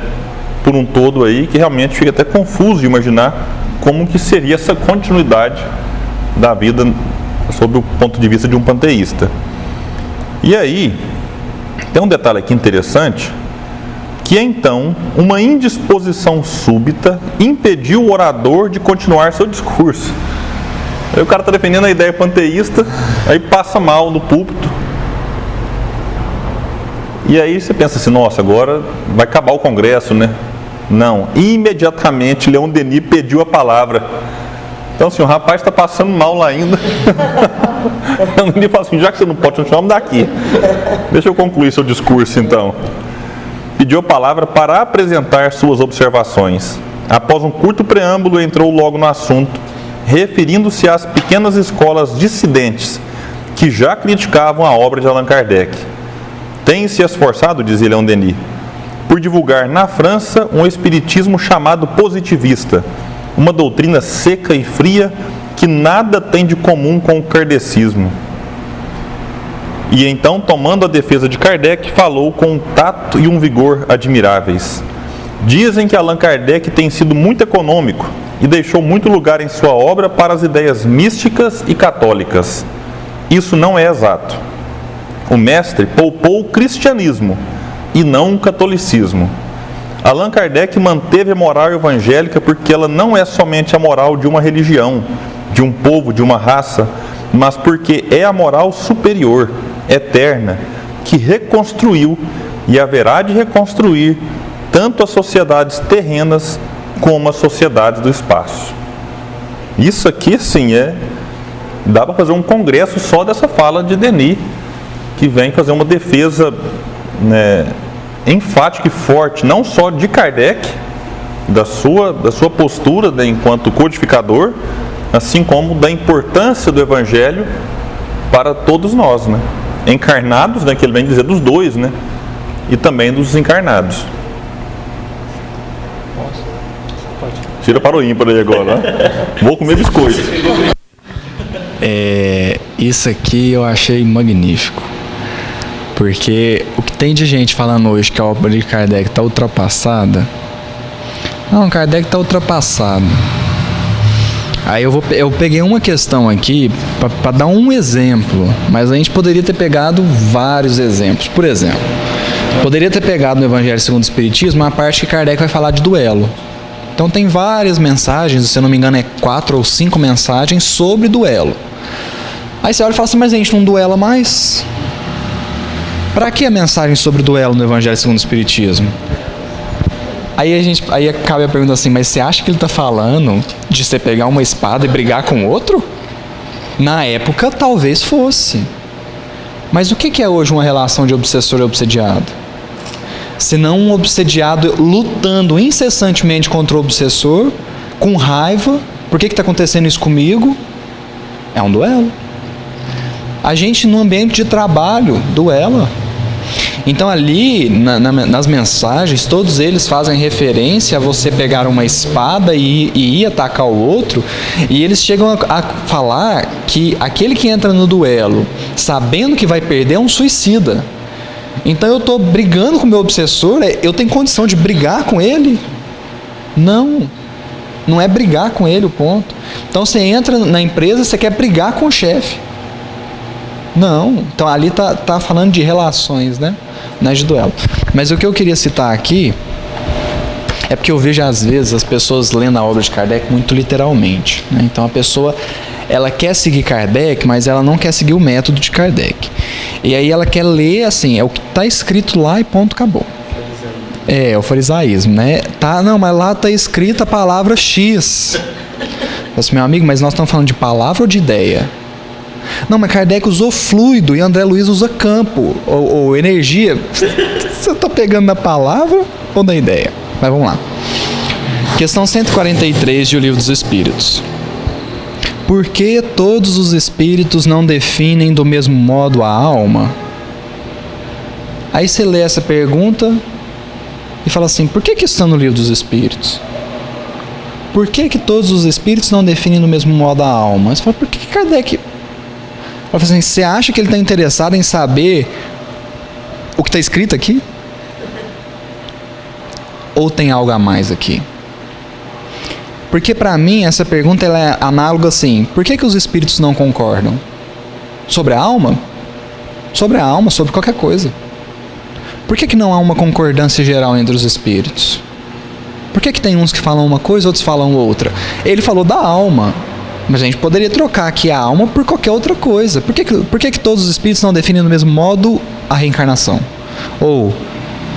por um todo aí, que realmente fica até confuso de imaginar como que seria essa continuidade da vida sob o ponto de vista de um panteísta. E aí, tem um detalhe aqui interessante, que então uma indisposição súbita impediu o orador de continuar seu discurso. Aí o cara está defendendo a ideia panteísta, aí passa mal no púlpito. E aí você pensa assim, nossa, agora vai acabar o congresso, né? Não, imediatamente Leon Denis pediu a palavra. Então assim, o rapaz está passando mal lá ainda. Leon Denis fala assim, já que você não pode continuar, vamos daqui. Deixa eu concluir seu discurso então. Pediu a palavra para apresentar suas observações. Após um curto preâmbulo, entrou logo no assunto, referindo-se às pequenas escolas dissidentes que já criticavam a obra de Allan Kardec. Tem se esforçado, dizia Leon Denis, por divulgar na França um espiritismo chamado positivista, uma doutrina seca e fria que nada tem de comum com o kardecismo. E então, tomando a defesa de Kardec, falou com um tato e um vigor admiráveis. Dizem que Allan Kardec tem sido muito econômico e deixou muito lugar em sua obra para as ideias místicas e católicas. Isso não é exato. O mestre poupou o cristianismo e não o catolicismo. Allan Kardec manteve a moral evangélica porque ela não é somente a moral de uma religião, de um povo, de uma raça, mas porque é a moral superior, eterna, que reconstruiu e haverá de reconstruir tanto as sociedades terrenas como as sociedades do espaço. Isso aqui, sim, dá para fazer um congresso só dessa fala de Denis, que vem fazer uma defesa, né, enfática e forte, não só de Kardec, da sua postura, né, enquanto codificador, assim como da importância do Evangelho para todos nós, né? Encarnados, né, que ele vem dizer dos dois, né, e também dos desencarnados. Tira para o ímpar aí agora, né? Vou comer biscoito. Isso aqui eu achei magnífico, porque o que tem de gente falando hoje que a obra de Kardec está ultrapassada, não, Kardec está ultrapassado. Aí eu peguei uma questão aqui para dar um exemplo, mas a gente poderia ter pegado vários exemplos. Por exemplo, poderia ter pegado no Evangelho segundo o Espiritismo a parte que Kardec vai falar de duelo. Então tem várias mensagens, se eu não me engano é 4 ou 5 mensagens sobre duelo. Aí você olha e fala assim, mas a gente não duela mais? Para que a mensagem sobre duelo no Evangelho segundo o Espiritismo? Aí acaba a pergunta assim, mas você acha que ele está falando de você pegar uma espada e brigar com outro? Na época talvez fosse. Mas o que é hoje uma relação de obsessor e obsediado? Se não um obsediado lutando incessantemente contra o obsessor, com raiva, por que está acontecendo isso comigo? É um duelo. A gente no ambiente de trabalho duela. Então ali, nas mensagens, todos eles fazem referência a você pegar uma espada e ir atacar o outro, e eles chegam a falar que aquele que entra no duelo, sabendo que vai perder, é um suicida. Então eu estou brigando com o meu obsessor, eu tenho condição de brigar com ele? Não é brigar com ele o ponto. Então você entra na empresa, você quer brigar com o chefe. Não, então ali tá falando de relações, né? Não é de duelo. Mas o que eu queria citar aqui é porque eu vejo às vezes as pessoas lendo a obra de Kardec muito literalmente, né? Então a pessoa, ela quer seguir Kardec, mas ela não quer seguir o método de Kardec. E aí ela quer ler assim, é o que está escrito lá e ponto, acabou. É o farisaísmo, né? Não, mas lá está escrita a palavra X. Assim, meu amigo, mas nós estamos falando de palavra ou de ideia? Não, mas Kardec usou fluido e André Luiz usa campo ou energia. Você está pegando da palavra ou da ideia? Mas vamos lá. Questão 143 de O Livro dos Espíritos. Por que todos os espíritos não definem do mesmo modo a alma? Aí você lê essa pergunta e fala assim, por que isso está no Livro dos Espíritos? Por que todos os espíritos não definem do mesmo modo a alma? Você fala, por que Kardec... Ela falou assim, você acha que ele está interessado em saber o que está escrito aqui? Ou tem algo a mais aqui? Porque para mim essa pergunta ela é análoga assim, por que os espíritos não concordam? Sobre a alma? Sobre a alma, sobre qualquer coisa. Por que não há uma concordância geral entre os espíritos? Por que tem uns que falam uma coisa, outros falam outra? Ele falou da alma, mas a gente poderia trocar aqui a alma por qualquer outra coisa. Por que todos os espíritos não definem do mesmo modo a reencarnação? Ou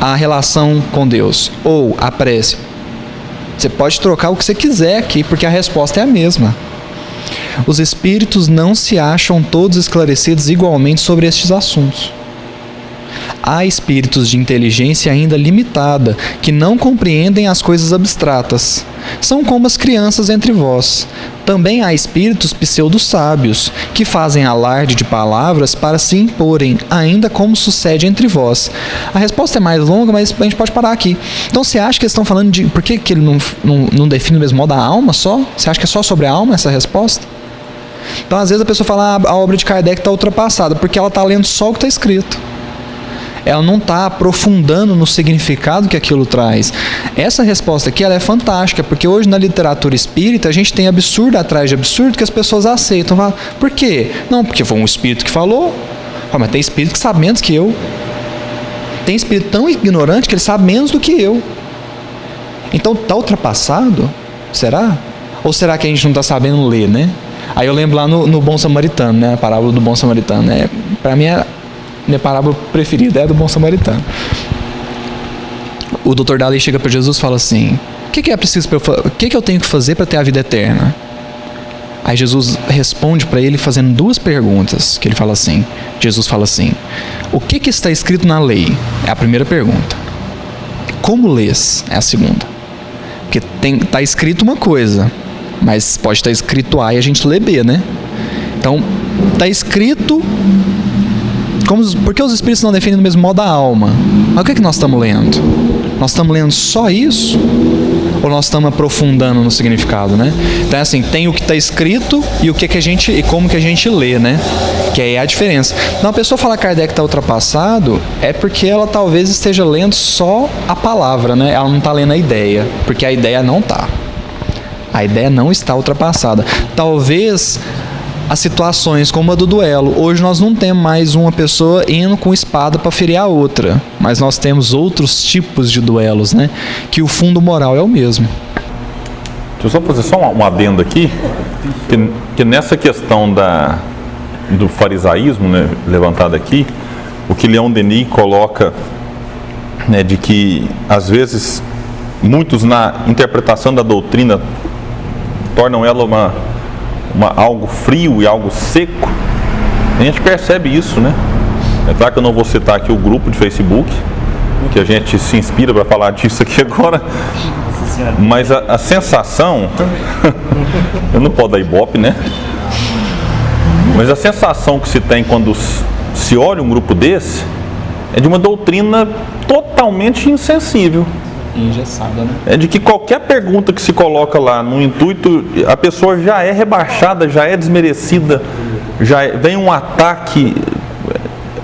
a relação com Deus? Ou a prece? Você pode trocar o que você quiser aqui, porque a resposta é a mesma. Os espíritos não se acham todos esclarecidos igualmente sobre estes assuntos. Há espíritos de inteligência ainda limitada, que não compreendem as coisas abstratas. São como as crianças entre vós. Também há espíritos pseudo-sábios, que fazem alarde de palavras para se imporem, ainda como sucede entre vós. A resposta é mais longa, mas a gente pode parar aqui. Então você acha que eles estão falando de... Por que ele não define o mesmo modo a alma só? Você acha que é só sobre a alma essa resposta? Então às vezes a pessoa fala, a obra de Kardec está ultrapassada, porque ela está lendo só o que está escrito. Ela não está aprofundando no significado que aquilo traz. Essa resposta aqui ela é fantástica, porque hoje na literatura espírita a gente tem absurdo atrás de absurdo que as pessoas aceitam. Falam, por quê? Não, porque foi um espírito que falou. Mas tem espírito que sabe menos que eu. Tem espírito tão ignorante que ele sabe menos do que eu. Então está ultrapassado? Será? Ou será que a gente não está sabendo ler, né? Aí eu lembro lá no Bom Samaritano, né? A parábola do Bom Samaritano, né? Para mim minha parábola preferida é a do Bom Samaritano. O Dr. Dali chega para Jesus e fala assim, o que é preciso para o que eu tenho que fazer para ter a vida eterna? Aí Jesus responde para ele fazendo duas perguntas, que ele fala assim, Jesus fala assim, o que está escrito na lei? É a primeira pergunta. Como lês? É a segunda. Porque está escrito uma coisa, mas pode estar escrito A e a gente lê B, né? Então, está escrito... Por que os espíritos não definem do mesmo modo a alma? Mas o que nós estamos lendo? Nós estamos lendo só isso? Ou nós estamos aprofundando no significado, né? Então, assim, tem o que está escrito e o que a gente e como que a gente lê, né? Que aí é a diferença. Então, a pessoa falar que Kardec está ultrapassado é porque ela talvez esteja lendo só a palavra, né? Ela não está lendo a ideia, porque a ideia não está. A ideia não está ultrapassada. Talvez as situações como a do duelo. Hoje nós não temos mais uma pessoa indo com espada para ferir a outra, mas nós temos outros tipos de duelos, né? Que o fundo moral é o mesmo. Deixa eu só fazer um adendo aqui, que nessa questão do farisaísmo, né, levantado aqui, o que Leon Denis coloca, né, de que às vezes muitos na interpretação da doutrina tornam ela algo frio e algo seco. A gente percebe isso, né? É claro que eu não vou citar aqui o grupo de Facebook, que a gente se inspira para falar disso aqui agora, mas a sensação, eu não posso dar ibope, né? Mas a sensação que se tem quando se olha um grupo desse é de uma doutrina totalmente insensível. Engessada, né? É de que qualquer pergunta que se coloca lá no intuito, a pessoa já é rebaixada, já é desmerecida, vem um ataque.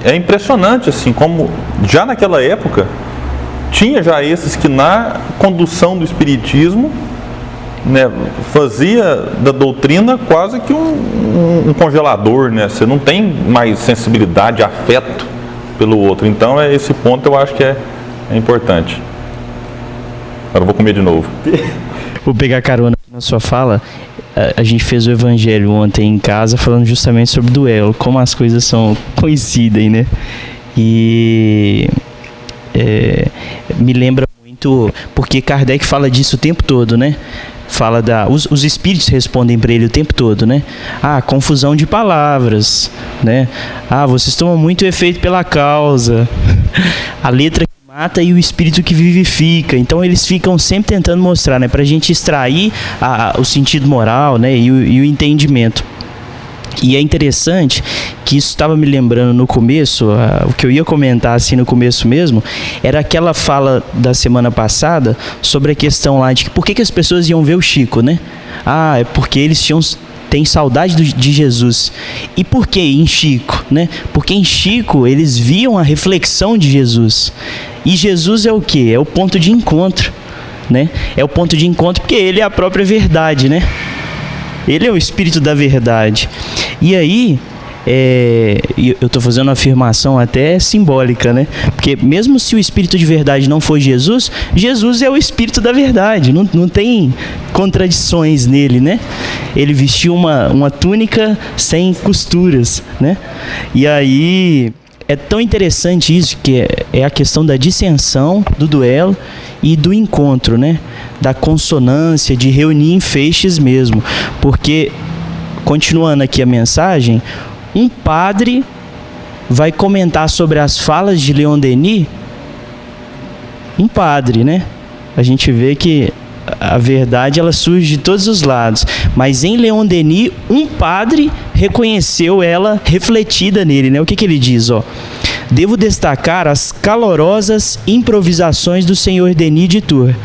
É impressionante, assim, como já naquela época tinha já esses que na condução do espiritismo, né, fazia da doutrina quase que um congelador, né? Você não tem mais sensibilidade, afeto pelo outro. Então esse ponto eu acho que é importante. Agora eu vou comer de novo. Vou pegar carona na sua fala. A gente fez o evangelho ontem em casa falando justamente sobre duelo, como as coisas coincidem, né? E me lembra muito, porque Kardec fala disso o tempo todo, né? Fala os espíritos respondem para ele o tempo todo, né? Confusão de palavras, né? Vocês tomam muito efeito pela causa. A letra mata e o espírito que vivifica. Então eles ficam sempre tentando mostrar, né, para a gente extrair o sentido moral, né, e o entendimento. E é interessante que isso estava me lembrando no começo, o que eu ia comentar assim no começo mesmo, era aquela fala da semana passada sobre a questão lá de que por que as pessoas iam ver o Chico, né? É porque eles tem saudade de Jesus. E por que em Chico, né? Porque em Chico eles viam a reflexão de Jesus. E Jesus é o quê? É o ponto de encontro, né? É o ponto de encontro porque ele é a própria verdade, né? Ele é o Espírito da verdade. E aí, eu estou fazendo uma afirmação até simbólica, né? Porque mesmo se o Espírito de verdade não for Jesus, Jesus é o Espírito da verdade. Não tem contradições nele, né? Ele vestiu uma túnica sem costuras, né? E aí é tão interessante isso, que é a questão da dissensão, do duelo e do encontro, né? Da consonância, de reunir em feixes mesmo. Porque, continuando aqui a mensagem, um padre vai comentar sobre as falas de Leon Denis, um padre, né? A gente vê que a verdade ela surge de todos os lados, mas em Leon Denis, um padre reconheceu ela refletida nele, né? O que ele diz, ó? Devo destacar as calorosas improvisações do senhor Denis de Tours,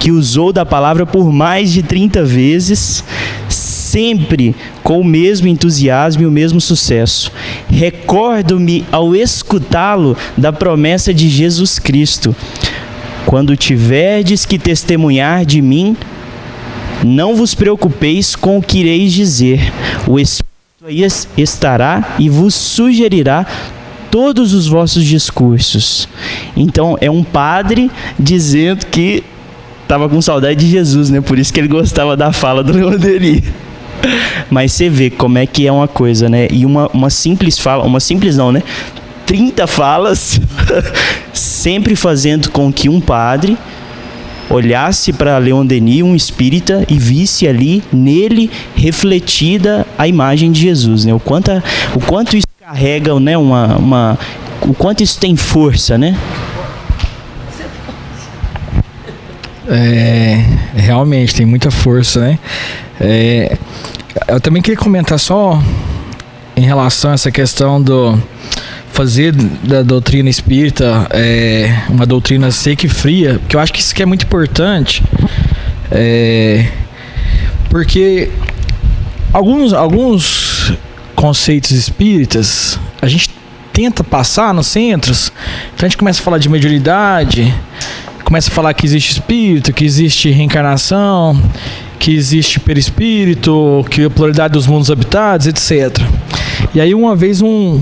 que usou da palavra por mais de 30 vezes, sempre com o mesmo entusiasmo e o mesmo sucesso. Recordo-me ao escutá-lo da promessa de Jesus Cristo: quando tiverdes que testemunhar de mim, não vos preocupeis com o que ireis dizer. O Espírito aí estará e vos sugerirá todos os vossos discursos. Então é um padre dizendo que estava com saudade de Jesus, né? Por isso que ele gostava da fala do Leon Denis. Mas você vê como é que é uma coisa, né? E uma simples fala, uma simples não, né? 30 falas, sempre fazendo com que um padre olhasse para Leon Denis, um espírita, e visse ali nele refletida a imagem de Jesus, né? O quanto isso carrega, né? O quanto isso tem força, né? Realmente tem muita força, né? Eu também queria comentar só em relação a essa questão do fazer da doutrina espírita uma doutrina seca e fria, porque eu acho que isso que é muito importante, porque alguns conceitos espíritas a gente tenta passar nos centros, então a gente começa a falar de mediunidade, começa a falar que existe espírito, que existe reencarnação, que existe perispírito, que a pluralidade dos mundos habitados, etc. E aí uma vez um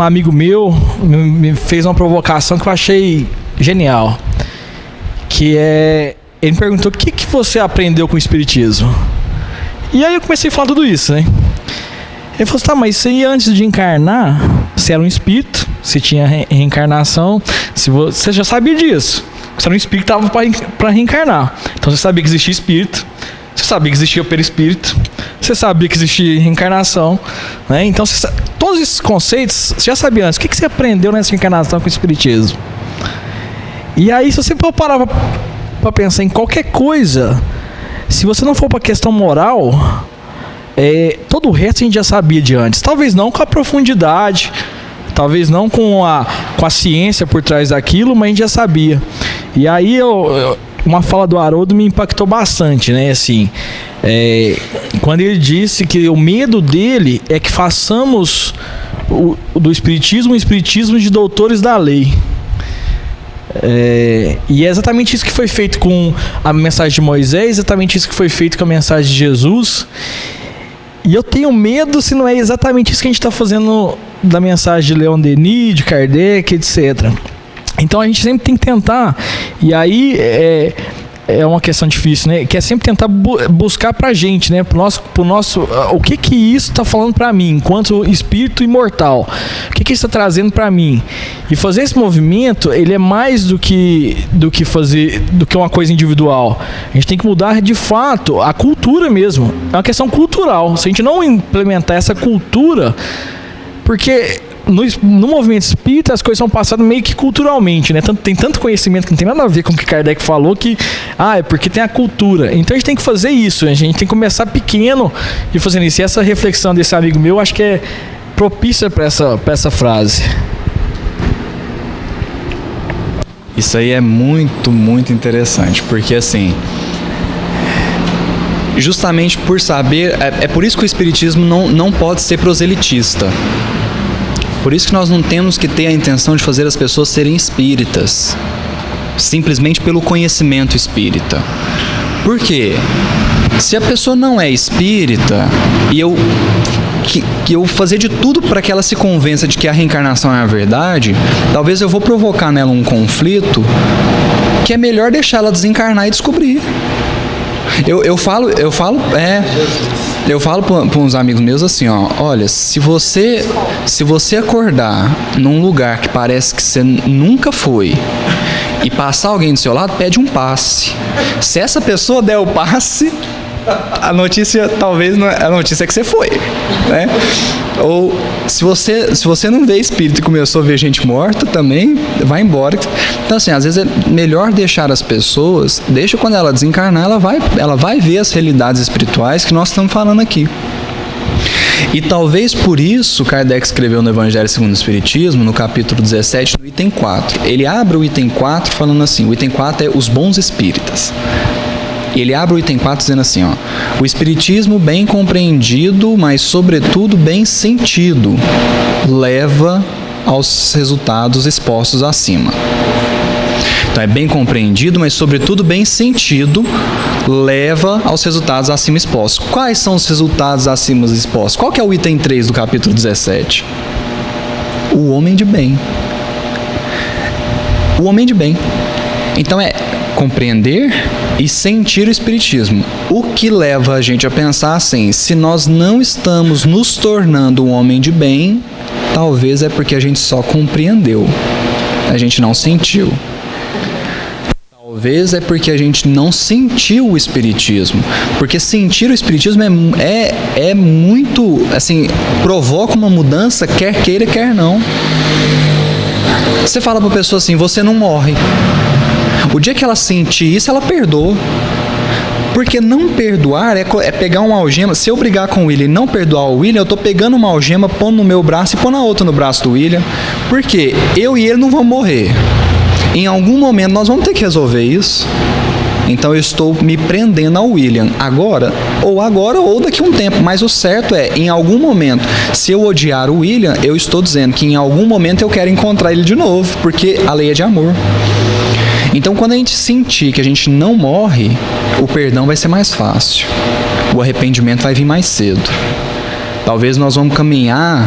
amigo meu me fez uma provocação que eu achei genial, que ele me perguntou: o que você aprendeu com o espiritismo? E aí eu comecei a falar tudo isso, né? Ele falou: tá, mas você antes de encarnar, você era um espírito, você tinha reencarnação, você já sabia disso. Você era um espírito que estava para reencarnar. Então você sabia que existia espírito, você sabia que existia o perispírito, você sabia que existia reencarnação, né? Então todos esses conceitos você já sabia antes. O que você aprendeu nessa reencarnação com o espiritismo? E aí, se você for parar para pensar em qualquer coisa, se você não for para a questão moral, todo o resto a gente já sabia de antes. Talvez não com a profundidade, talvez não com a ciência por trás daquilo, mas a gente já sabia. E aí uma fala do Haroldo me impactou bastante, né? Assim, quando ele disse que o medo dele é que façamos do espiritismo um espiritismo de doutores da lei. E é exatamente isso que foi feito com a mensagem de Moisés, exatamente isso que foi feito com a mensagem de Jesus. E eu tenho medo se não é exatamente isso que a gente está fazendo da mensagem de Leon Denis, de Kardec, etc. Então a gente sempre tem que tentar, e aí é uma questão difícil, né? Que é sempre tentar buscar pra gente, né? Pro nosso, o que isso está falando pra mim, enquanto espírito imortal? O que isso está trazendo pra mim? E fazer esse movimento, ele é mais do que uma coisa individual. A gente tem que mudar de fato a cultura mesmo. É uma questão cultural. Se a gente não implementar essa cultura, porque no movimento espírita as coisas são passadas meio que culturalmente, né? Tem tanto conhecimento que não tem nada a ver com o que Kardec falou, que é porque tem a cultura. Então a gente tem que fazer isso, a gente tem que começar pequeno e fazendo isso. E essa reflexão desse amigo meu, acho que é propícia para essa frase. Isso aí é muito, muito interessante, porque assim, justamente por saber, é por isso que o espiritismo não pode ser proselitista. Por isso que nós não temos que ter a intenção de fazer as pessoas serem espíritas, simplesmente pelo conhecimento espírita. Por quê? Se a pessoa não é espírita e eu fazer de tudo para que ela se convença de que a reencarnação é a verdade, talvez eu vou provocar nela um conflito que é melhor deixar ela desencarnar e descobrir. Eu falo para uns amigos meus assim, ó, olha, se você acordar num lugar que parece que você nunca foi e passar alguém do seu lado, pede um passe. Se essa pessoa der o passe, a notícia talvez não é a notícia que você foi, né? Ou se você não vê espírito e começou a ver gente morta também, vai embora. Então assim, às vezes é melhor deixar as pessoas, deixa quando ela desencarnar, ela vai ver as realidades espirituais que nós estamos falando aqui. E talvez por isso Kardec escreveu no Evangelho segundo o Espiritismo, no capítulo 17, no item 4. Ele abre o item 4 falando assim, o item 4 é os bons espíritas. Ele abre o item 4 dizendo assim, ó, o espiritismo bem compreendido, mas sobretudo bem sentido, leva aos resultados expostos acima. Então é bem compreendido, mas sobretudo bem sentido, leva aos resultados acima expostos. Quais são os resultados acima expostos? Qual que é o item 3 do capítulo 17? O homem de bem. O homem de bem. Então é compreender e sentir o espiritismo. O que leva a gente a pensar assim, se nós não estamos nos tornando um homem de bem, talvez é porque a gente só compreendeu, a gente não sentiu. Talvez é porque a gente não sentiu o espiritismo, porque sentir o espiritismo é muito, assim, provoca uma mudança, quer queira, quer não. Você fala para a pessoa assim, você não morre. O dia que ela sentir isso, ela perdoa. Porque não perdoar é pegar uma algema. Se eu brigar com o William e não perdoar o William, eu estou pegando uma algema, pondo no meu braço e pondo a outra no braço do William. Porque eu e ele não vamos morrer. Em algum momento nós vamos ter que resolver isso. Então eu estou me prendendo ao William. Agora ou daqui a um tempo. Mas o certo é, em algum momento, se eu odiar o William, eu estou dizendo que em algum momento eu quero encontrar ele de novo. Porque a lei é de amor. Então, quando a gente sentir que a gente não morre, o perdão vai ser mais fácil. O arrependimento vai vir mais cedo. Talvez nós vamos caminhar...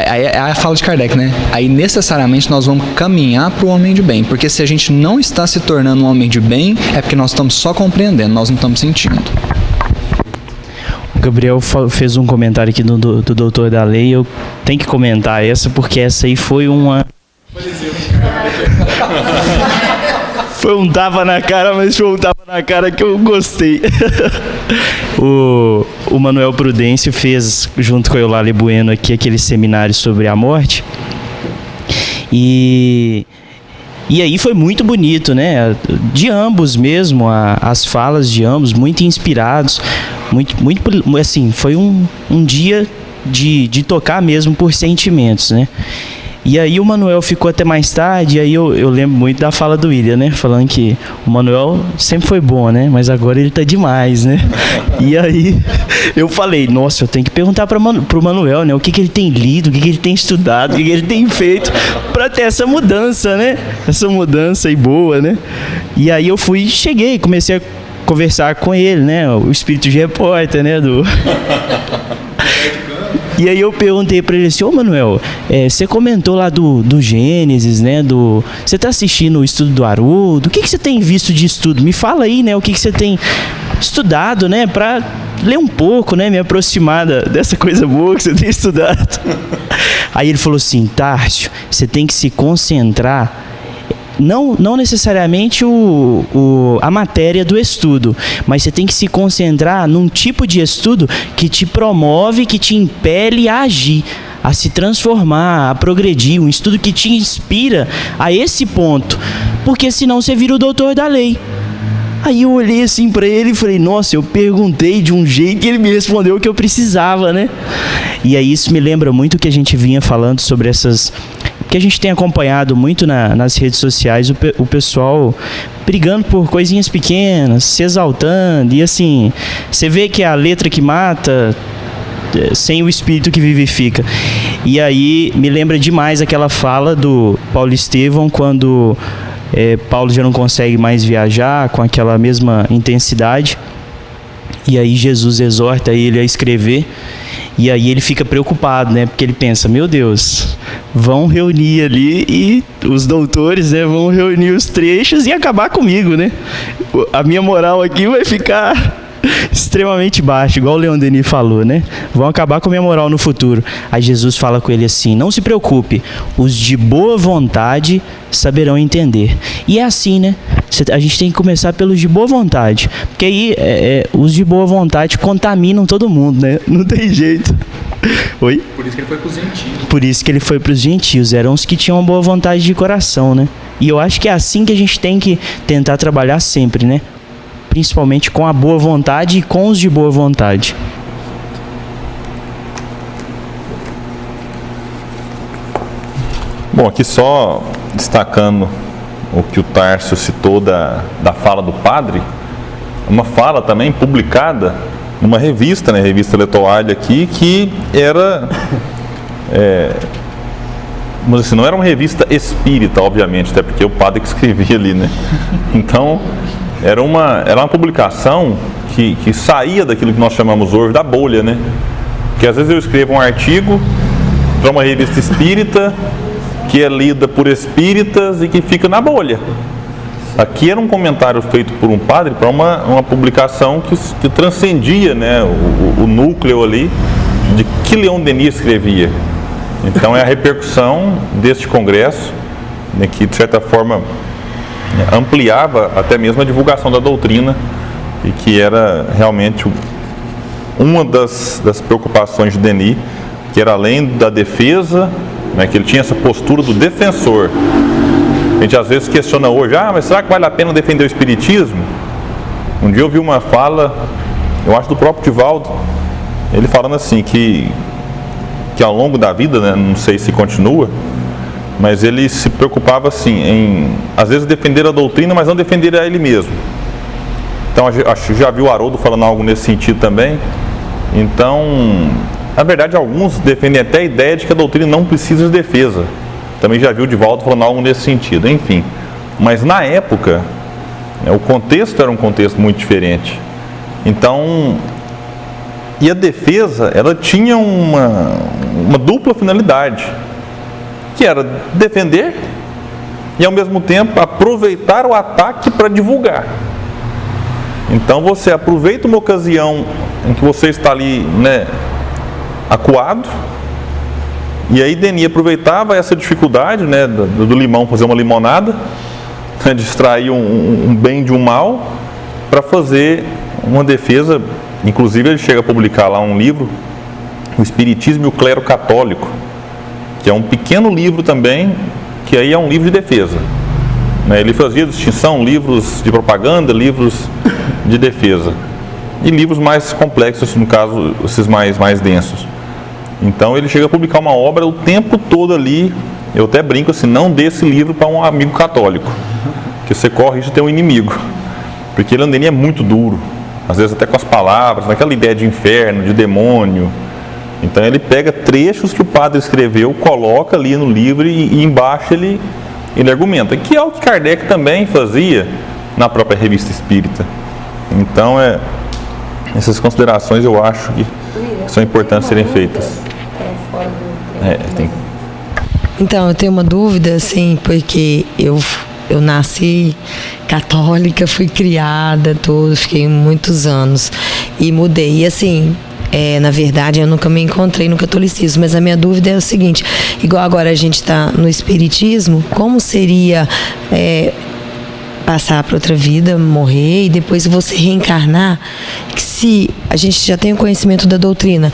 É a fala de Kardec, né? Aí, necessariamente, nós vamos caminhar para o homem de bem. Porque se a gente não está se tornando um homem de bem, é porque nós estamos só compreendendo, nós não estamos sentindo. O Gabriel fez um comentário aqui do Doutor da Lei. Eu tenho que comentar essa, porque essa aí foi uma... Foi um tapa na cara, mas foi um tapa na cara que eu gostei. O Manuel Prudêncio fez, junto com a Eulália Bueno, aqui aquele seminário sobre a morte. E aí foi muito bonito, né? De ambos mesmo, as falas de ambos, muito inspirados. Muito, assim, foi um dia de tocar mesmo por sentimentos, né? E aí o Manuel ficou até mais tarde, e aí eu lembro muito da fala do William, né? Falando que o Manuel sempre foi bom, né? Mas agora ele tá demais, né? E aí eu falei, nossa, eu tenho que perguntar pro Manuel, né? O que ele tem lido, o que ele tem estudado, o que ele tem feito para ter essa mudança, né? Essa mudança aí boa, né? E aí eu cheguei, comecei a conversar com ele, né? O espírito de repórter, né? E aí eu perguntei para ele assim, ô Manuel, você comentou lá do Gênesis, né? Você tá assistindo o estudo do Haroldo? O que você tem visto de estudo? Me fala aí, né? O que você tem estudado, né? Para ler um pouco, né? Me aproximar dessa coisa boa que você tem estudado. Aí ele falou assim, Tárcio, você tem que se concentrar. Não necessariamente a matéria do estudo, mas você tem que se concentrar num tipo de estudo que te promove, que te impele a agir, a se transformar, a progredir, um estudo que te inspira a esse ponto, porque senão você vira o doutor da lei. Aí eu olhei assim pra ele e falei, nossa, eu perguntei de um jeito e ele me respondeu o que eu precisava, né? E aí isso me lembra muito o que a gente vinha falando sobre essas... que a gente tem acompanhado muito nas redes sociais, o pessoal brigando por coisinhas pequenas, se exaltando, e assim, você vê que é a letra que mata, sem o espírito que vivifica. E aí me lembra demais aquela fala do Paulo Estevão, quando Paulo já não consegue mais viajar com aquela mesma intensidade, e aí Jesus exorta ele a escrever, e aí ele fica preocupado, né? Porque ele pensa, meu Deus, vão reunir ali e os doutores, né, vão reunir os trechos e acabar comigo, né? A minha moral aqui vai ficar extremamente baixa, igual o Leon Denis falou, né? Vão acabar com a minha moral no futuro. Aí Jesus fala com ele assim, não se preocupe, os de boa vontade saberão entender. E é assim, né? A gente tem que começar pelos de boa vontade, porque aí os de boa vontade contaminam todo mundo, né? Não tem jeito. Oi? Por isso que ele foi para os gentios. Por isso que ele foi para os gentios, eram os que tinham boa vontade de coração, né? E eu acho que é assim que a gente tem que tentar trabalhar sempre, né? Principalmente com a boa vontade e com os de boa vontade. Bom, aqui só destacando o que o Tárcio citou da fala do padre, uma fala também publicada numa revista, né, revista Letoalha aqui, que era, vamos dizer assim, não era uma revista espírita, obviamente, até porque o padre que escrevia ali, né? Então, era uma publicação que saía daquilo que nós chamamos hoje da bolha, né? Porque às vezes eu escrevo um artigo para uma revista espírita, que é lida por espíritas e que fica na bolha. Aqui era um comentário feito por um padre para uma publicação que transcendia, né, o núcleo ali de que Leon Denis escrevia. Então é a repercussão deste congresso, né, que de certa forma ampliava até mesmo a divulgação da doutrina, e que era realmente uma das preocupações de Denis, que era além da defesa, né, que ele tinha essa postura do defensor. A gente às vezes questiona hoje, mas será que vale a pena defender o espiritismo? Um dia eu vi uma fala, eu acho do próprio Divaldo, ele falando assim, que ao longo da vida, né, não sei se continua, mas ele se preocupava assim, em às vezes defender a doutrina, mas não defender a ele mesmo. Então acho que já viu o Haroldo falando algo nesse sentido também. Então, na verdade, alguns defendem até a ideia de que a doutrina não precisa de defesa. Também já viu o Divaldo falando algo nesse sentido, enfim. Mas na época, o contexto era um contexto muito diferente. Então, e a defesa, ela tinha uma dupla finalidade, que era defender e ao mesmo tempo aproveitar o ataque para divulgar. Então você aproveita uma ocasião em que você está ali, né, acuado, e aí Denis aproveitava essa dificuldade, né, do limão fazer uma limonada, né, de extrair um bem de um mal, para fazer uma defesa. Inclusive ele chega a publicar lá um livro, O Espiritismo e o Clero Católico, que é um pequeno livro também, que aí é um livro de defesa, né? Ele fazia distinção, livros de propaganda, livros de defesa, e livros mais complexos, no caso, esses mais densos. Então ele chega a publicar uma obra o tempo todo ali. Eu até brinco assim, não dê esse livro para um amigo católico, que você corre risco de ter um inimigo, porque Leon Denis é muito duro, às vezes até com as palavras, naquela ideia de inferno, de demônio. Então ele pega trechos que o padre escreveu, coloca ali no livro e embaixo ele argumenta, que é o que Kardec também fazia na própria revista espírita. Então essas considerações eu acho que são importantes serem feitas. Então, eu tenho uma dúvida, assim, porque eu nasci católica, fui criada, fiquei muitos anos e mudei. E assim, na verdade, eu nunca me encontrei no catolicismo, mas a minha dúvida é o seguinte: igual agora a gente está no espiritismo, como seria passar para outra vida, morrer e depois você reencarnar? Se a gente já tem o conhecimento da doutrina,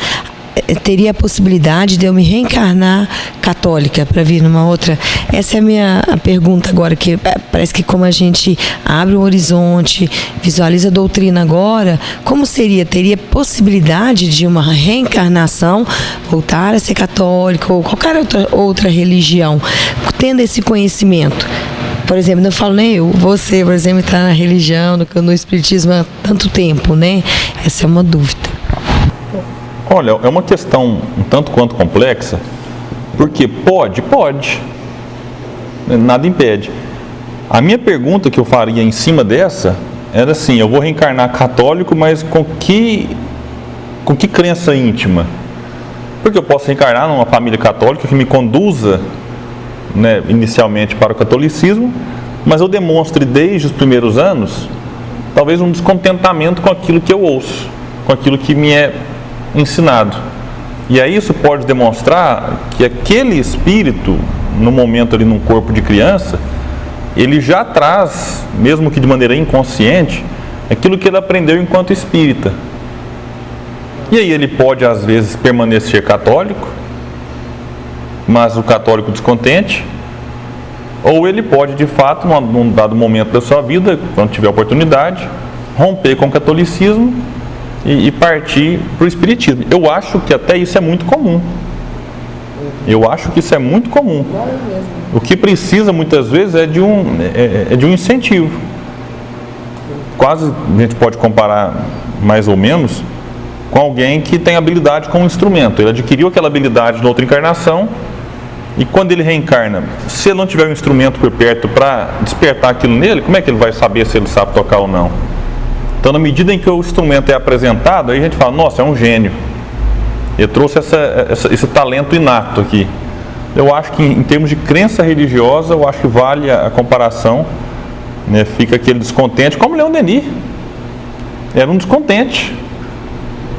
teria a possibilidade de eu me reencarnar católica para vir numa outra? Essa é a pergunta agora, que parece que como a gente abre um horizonte, visualiza a doutrina agora, como seria? Teria possibilidade de uma reencarnação, voltar a ser católico ou qualquer outra religião, tendo esse conhecimento? Por exemplo, não falo nem eu, você, por exemplo, está na religião, no espiritismo há tanto tempo, né? Essa é uma dúvida. Olha, é uma questão um tanto quanto complexa, porque pode, nada impede. A minha pergunta que eu faria em cima dessa era assim: eu vou reencarnar católico, mas com que crença íntima? Porque eu posso reencarnar numa família católica que me conduza, né, inicialmente para o catolicismo, mas eu demonstre desde os primeiros anos talvez um descontentamento com aquilo que eu ouço, com aquilo que me é ensinado. E aí isso pode demonstrar que aquele espírito, no momento ali num corpo de criança, ele já traz, mesmo que de maneira inconsciente, aquilo que ele aprendeu enquanto espírita. E aí ele pode às vezes permanecer católico, mas o católico descontente, ou ele pode de fato, num dado momento da sua vida, quando tiver oportunidade, romper com o catolicismo e partir para o espiritismo. Eu acho que até isso é muito comum. O que precisa muitas vezes é de um incentivo. Quase a gente pode comparar mais ou menos com alguém que tem habilidade com um instrumento. Ele adquiriu aquela habilidade na outra encarnação, e quando ele reencarna, se ele não tiver um instrumento por perto para despertar aquilo nele, como é que ele vai saber se ele sabe tocar ou não? Então, na medida em que o instrumento é apresentado, aí a gente fala: nossa, é um gênio, ele trouxe esse talento inato aqui. Eu acho que em termos de crença religiosa, eu acho que vale a comparação, né? Fica aquele descontente, como Leon Denis era um descontente,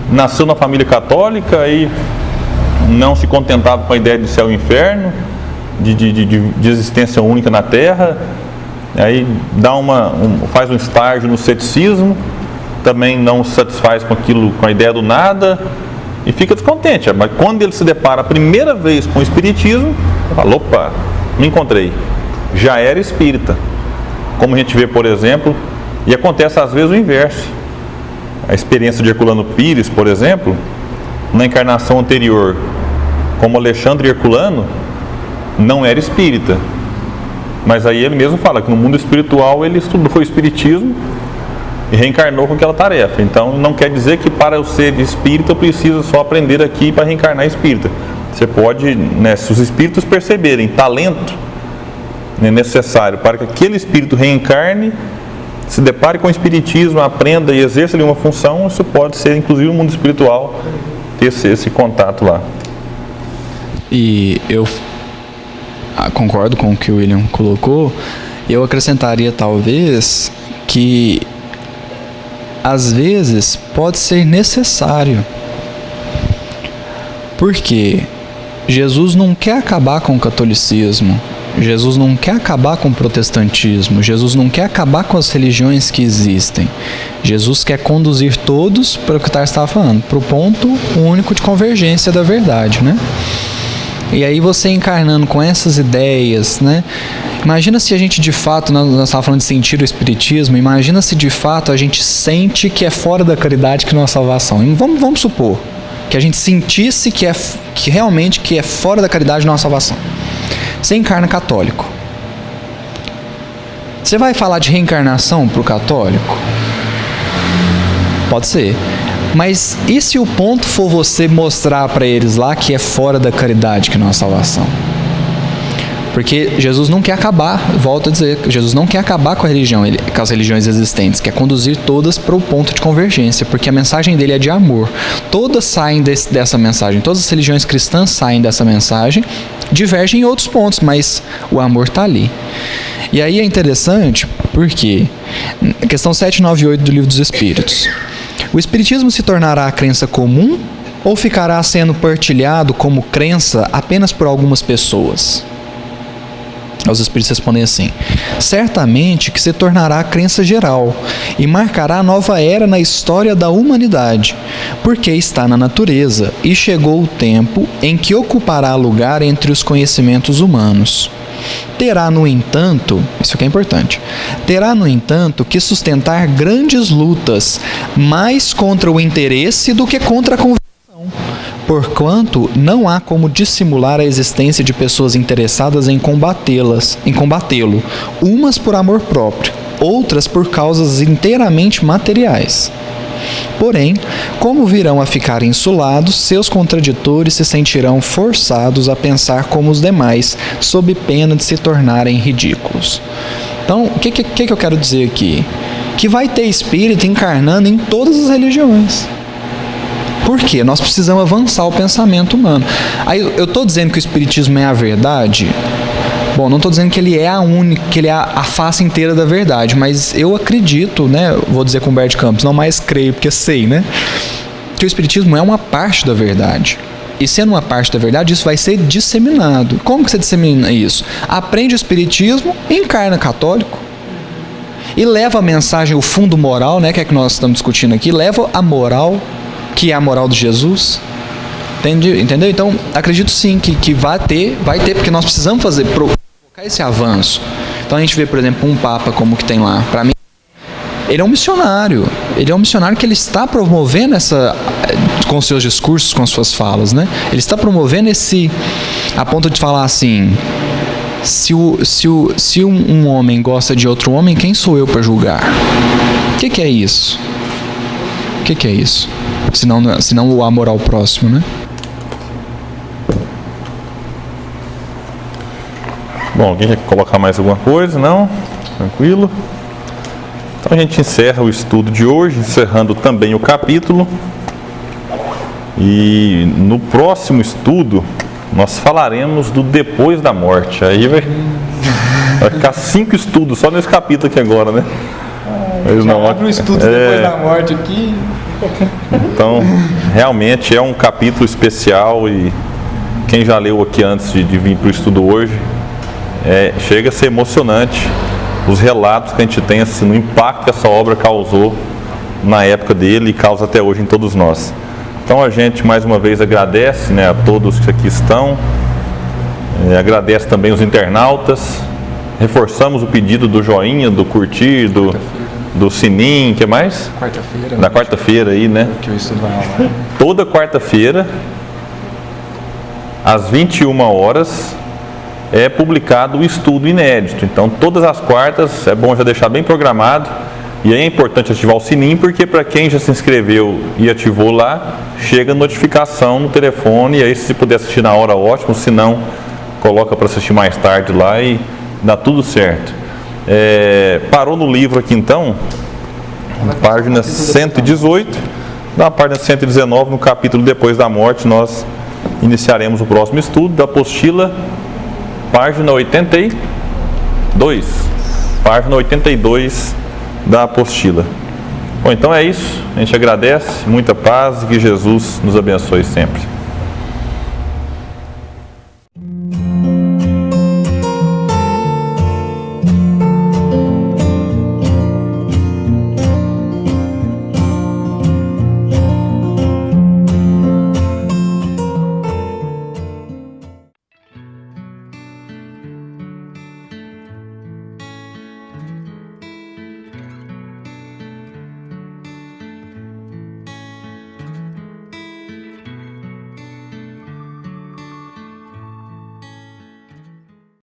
nasceu na família católica e não se contentava com a ideia de céu e inferno, de existência única na Terra. Aí faz um estágio no ceticismo, também não se satisfaz com a ideia do nada e fica descontente. Mas quando ele se depara a primeira vez com o espiritismo, ele fala: opa, me encontrei, já era espírita. Como a gente vê, por exemplo, e acontece às vezes o inverso. A experiência de Herculano Pires, por exemplo, na encarnação anterior, como Alexandre Herculano, não era espírita, mas aí ele mesmo fala que no mundo espiritual ele estudou o espiritismo e reencarnou com aquela tarefa. Então não quer dizer que para eu ser espírita eu preciso só aprender aqui para reencarnar espírita. Você pode, né, se os espíritos perceberem talento, né, necessário para que aquele espírito reencarne, se depare com o espiritismo, aprenda e exerça ali uma função, isso pode ser inclusive no mundo espiritual, ter esse contato lá. E eu concordo com o que o William colocou. Eu acrescentaria talvez que às vezes pode ser necessário, porque Jesus não quer acabar com o catolicismo, Jesus não quer acabar com o protestantismo, Jesus não quer acabar com as religiões que existem. Jesus quer conduzir todos para o que o Tarso estava falando, para o ponto único de convergência da verdade, né? E aí você encarnando com essas ideias, né? Imagina se a gente de fato, nós estávamos falando de sentir o espiritismo, imagina se de fato a gente sente que é fora da caridade que não há salvação. E vamos supor que a gente sentisse que realmente é fora da caridade não há salvação. Você encarna católico. Você vai falar de reencarnação para o católico? Pode ser. Mas e se o ponto for você mostrar para eles lá que é fora da caridade que não há salvação? Porque Jesus não quer acabar, volto a dizer, Jesus não quer acabar com a religião, com as religiões existentes, quer conduzir todas para o ponto de convergência, porque a mensagem dele é de amor. Todas saem dessa mensagem, todas as religiões cristãs saem dessa mensagem, divergem em outros pontos, mas o amor está ali. E aí é interessante porque, questão 798 do Livro dos Espíritos, o Espiritismo se tornará a crença comum ou ficará sendo partilhado como crença apenas por algumas pessoas? Os espíritos respondem assim: certamente que se tornará crença geral e marcará nova era na história da humanidade, porque está na natureza e chegou o tempo em que ocupará lugar entre os conhecimentos humanos. Terá, no entanto, isso que é importante, terá, no entanto, que sustentar grandes lutas, mais contra o interesse do que contra a convicção, porquanto não há como dissimular a existência de pessoas interessadas em combatê-lo, umas por amor próprio, outras por causas inteiramente materiais. Porém, como virão a ficar insulados, seus contraditores se sentirão forçados a pensar como os demais, sob pena de se tornarem ridículos. Então, o que eu quero dizer aqui? Que vai ter espírito encarnando em todas as religiões. Por quê? Nós precisamos avançar o pensamento humano. Aí eu estou dizendo que o espiritismo é a verdade? Bom, não estou dizendo que ele é a única, que ele é a face inteira da verdade, mas eu acredito, né? Vou dizer com Humberto Campos, não mais creio porque sei, né? Que o espiritismo é uma parte da verdade. E sendo uma parte da verdade, isso vai ser disseminado. Como que você dissemina isso? Aprende o espiritismo e encarna católico. E leva a mensagem, o fundo moral, né? Que é que nós estamos discutindo aqui, leva a moral, que é a moral de Jesus. Entendeu? Então, acredito sim que vai ter, porque nós precisamos provocar esse avanço. Então a gente vê, por exemplo, um Papa como que tem lá. Para mim, ele é um missionário. Ele é um missionário que ele está promovendo essa, com seus discursos, com suas falas, né? Ele está promovendo esse, a ponto de falar assim: se um homem gosta de outro homem, quem sou eu para julgar? O que é isso? O que é isso? Senão o amor ao próximo, né? Bom, alguém quer colocar mais alguma coisa? Não? Tranquilo? Então a gente encerra o estudo de hoje, encerrando também o capítulo. E no próximo estudo, nós falaremos do depois da morte. Aí vai ficar 5 estudos só nesse capítulo aqui agora, né? Mas não, abre um estudo depois da morte aqui. Então, realmente é um capítulo especial e quem já leu aqui antes de vir para o estudo hoje, chega a ser emocionante os relatos que a gente tem, assim, no impacto que essa obra causou na época dele e causa até hoje em todos nós. Então a gente mais uma vez agradece, né, a todos que aqui estão, agradece também os internautas, reforçamos o pedido do joinha, do curtir, do sininho, o que mais? Quarta-feira. Na quarta-feira aí, né? Que o estudo vai rolar. Toda quarta-feira, às 21 horas, é publicado o estudo inédito. Então, todas as quartas, é bom já deixar bem programado. E aí é importante ativar o sininho, porque para quem já se inscreveu e ativou lá, chega notificação no telefone. E aí, se puder assistir na hora, ótimo. Se não, coloca para assistir mais tarde lá e dá tudo certo. Parou no livro aqui então, página 118. Na página 119, no capítulo Depois da Morte, nós iniciaremos o próximo estudo da apostila, página 82. Página 82 da apostila. Bom, então é isso. A gente agradece, muita paz e que Jesus nos abençoe sempre.